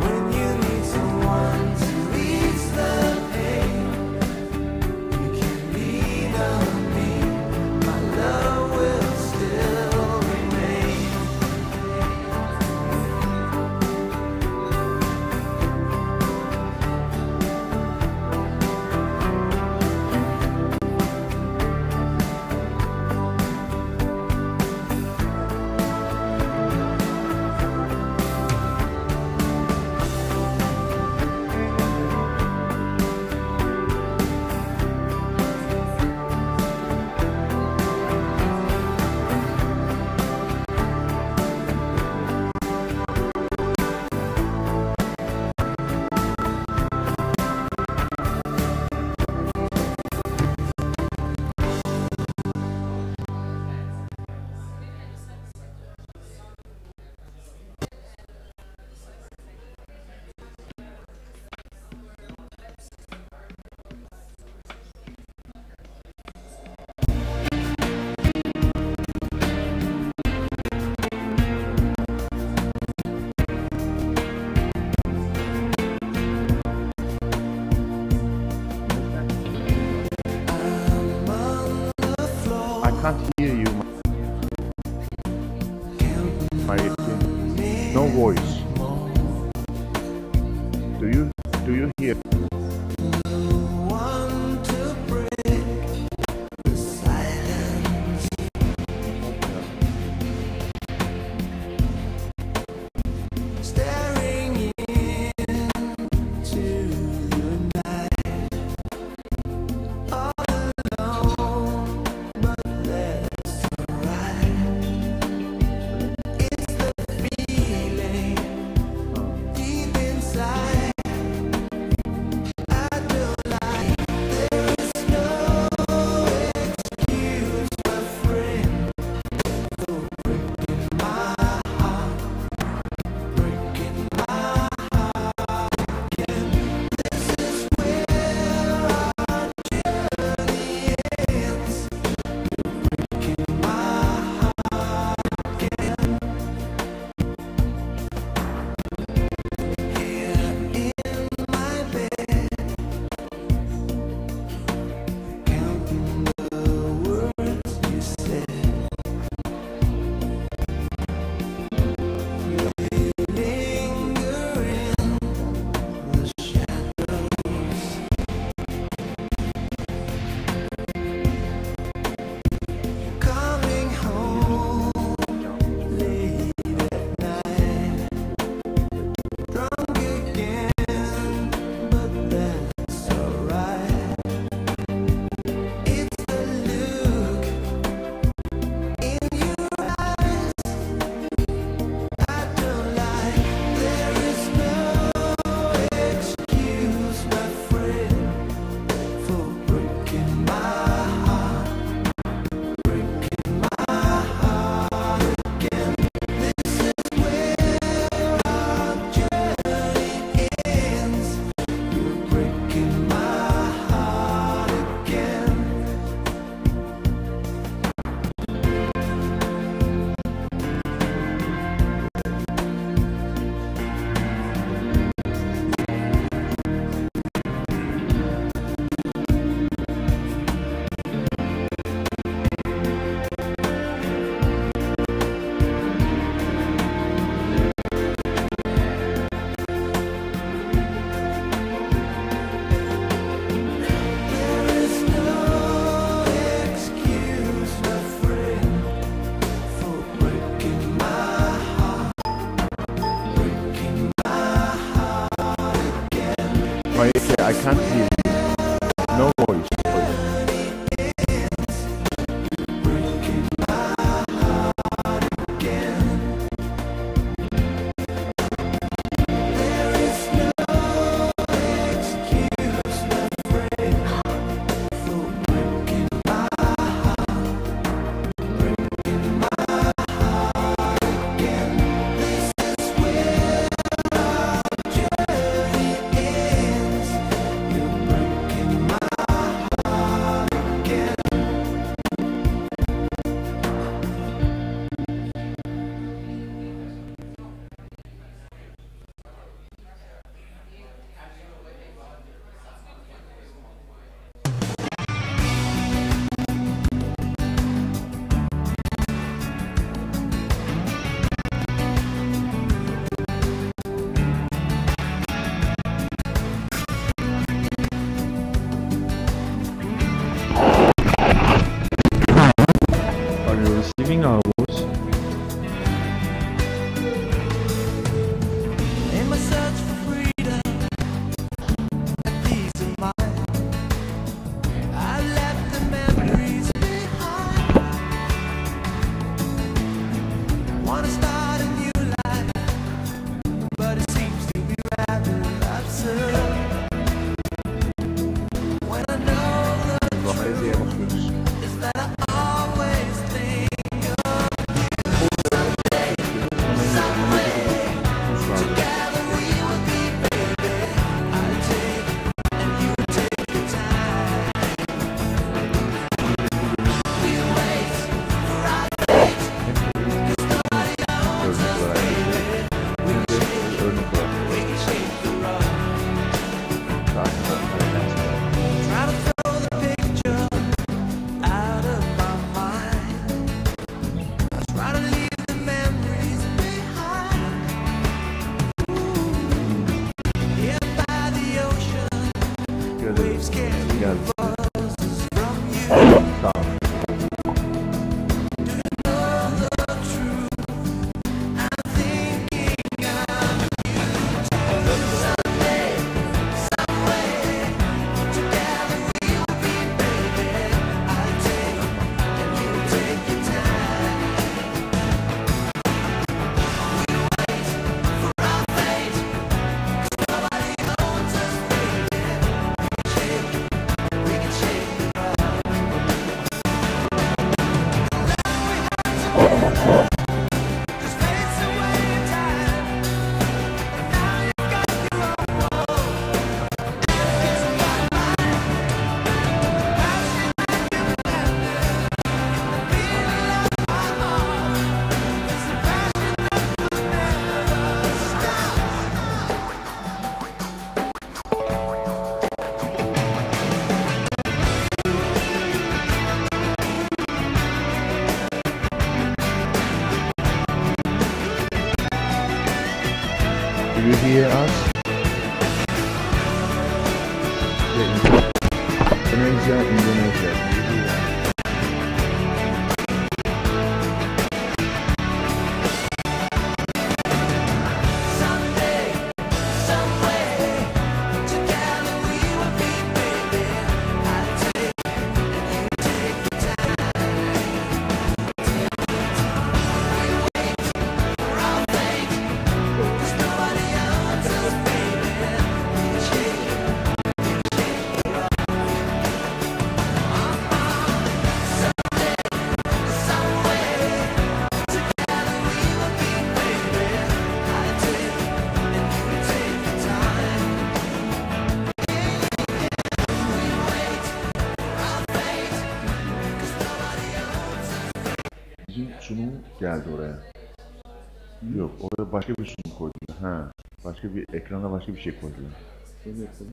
N: When you need someone to ease the pain, you can lean on me, my love will still remain.
O: I can't hear you, Maike. No voice. Do you hear?
N: Want to break the silence. Staring into the night, all alone, but that's alright. It's the feeling
O: you hear us? Indonesia, Indonesia. Do you hear us? Bizim sunum geldi oraya. Yok, oraya başka bir sunum koydular. Ha, başka bir ekrana başka bir şey koydular. Öyle yapalım.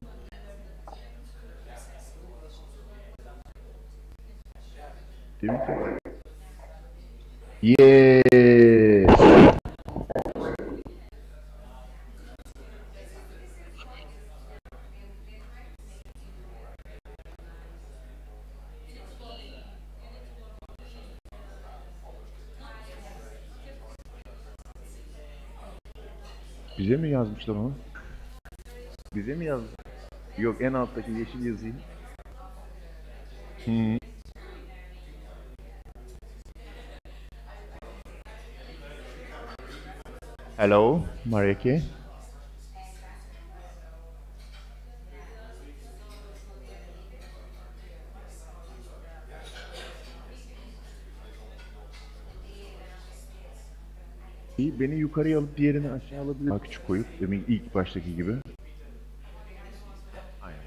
O: Değil mi? Yes. Bize mi yazmışlar onu? Bize mi yazmış? Yok, en alttaki yeşil yazıyı. Hello, Marieke. Beni yukarıya alıp diğerini aşağı alabilir. Daha küçük koyup, demin ilk baştaki gibi. Aynen.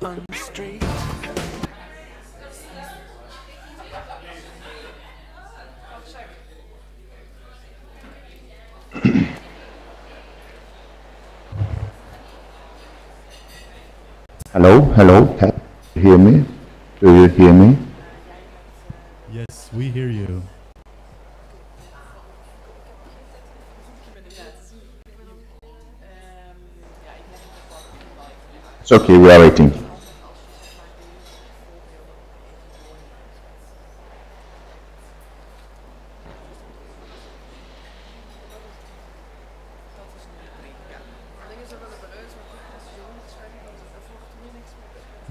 N: on the street.
O: Hello, hello, hear me? Do you hear me?
P: Yes, we hear you.
O: It's okay, we are waiting.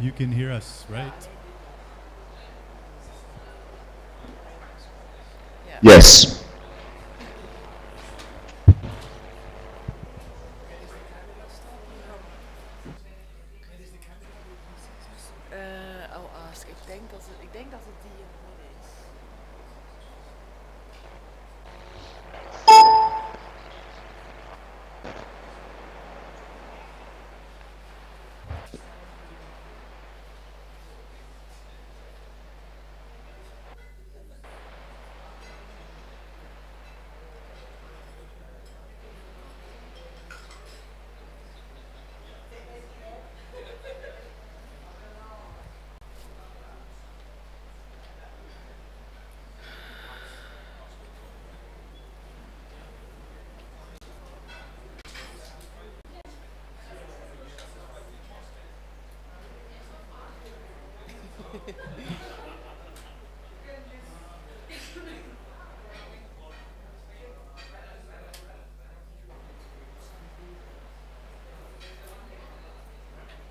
P: You can hear us, right?
O: Yes.
M: I'll ask. Ik denk dat het die in het midden is.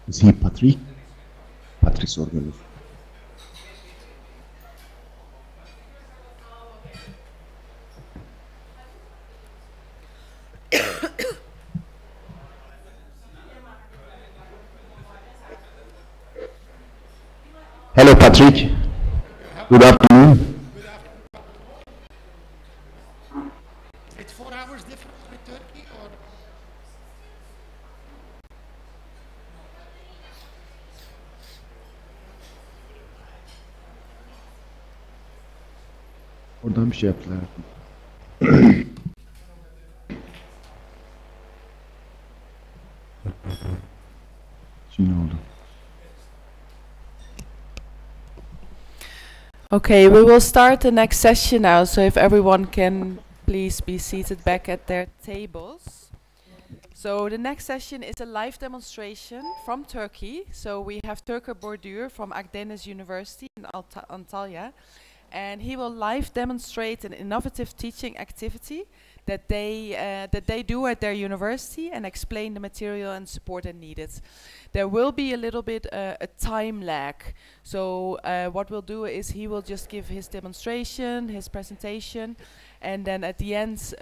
O: Is he Patrick? Patrick Sorgelov. Hello, Patrick. Good afternoon.
H: It's 4 hours difference with Turkey, or?
O: Oradan bir şey yaptılar. Şimdi oldu.
M: Okay, we will start the next session now, so if everyone can please be seated back at their tables. So the next session is a live demonstration from Turkey. So we have Turker Bordur from Akdeniz University in Antalya, and he will live demonstrate an innovative teaching activity that they do at their university and explain the material and support that needed. There will be a little bit a time lag. So what we'll do is he will just give his demonstration, his presentation, and then at the end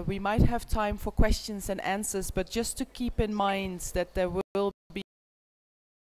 M: we might have time for questions and answers, but just to keep in mind that there will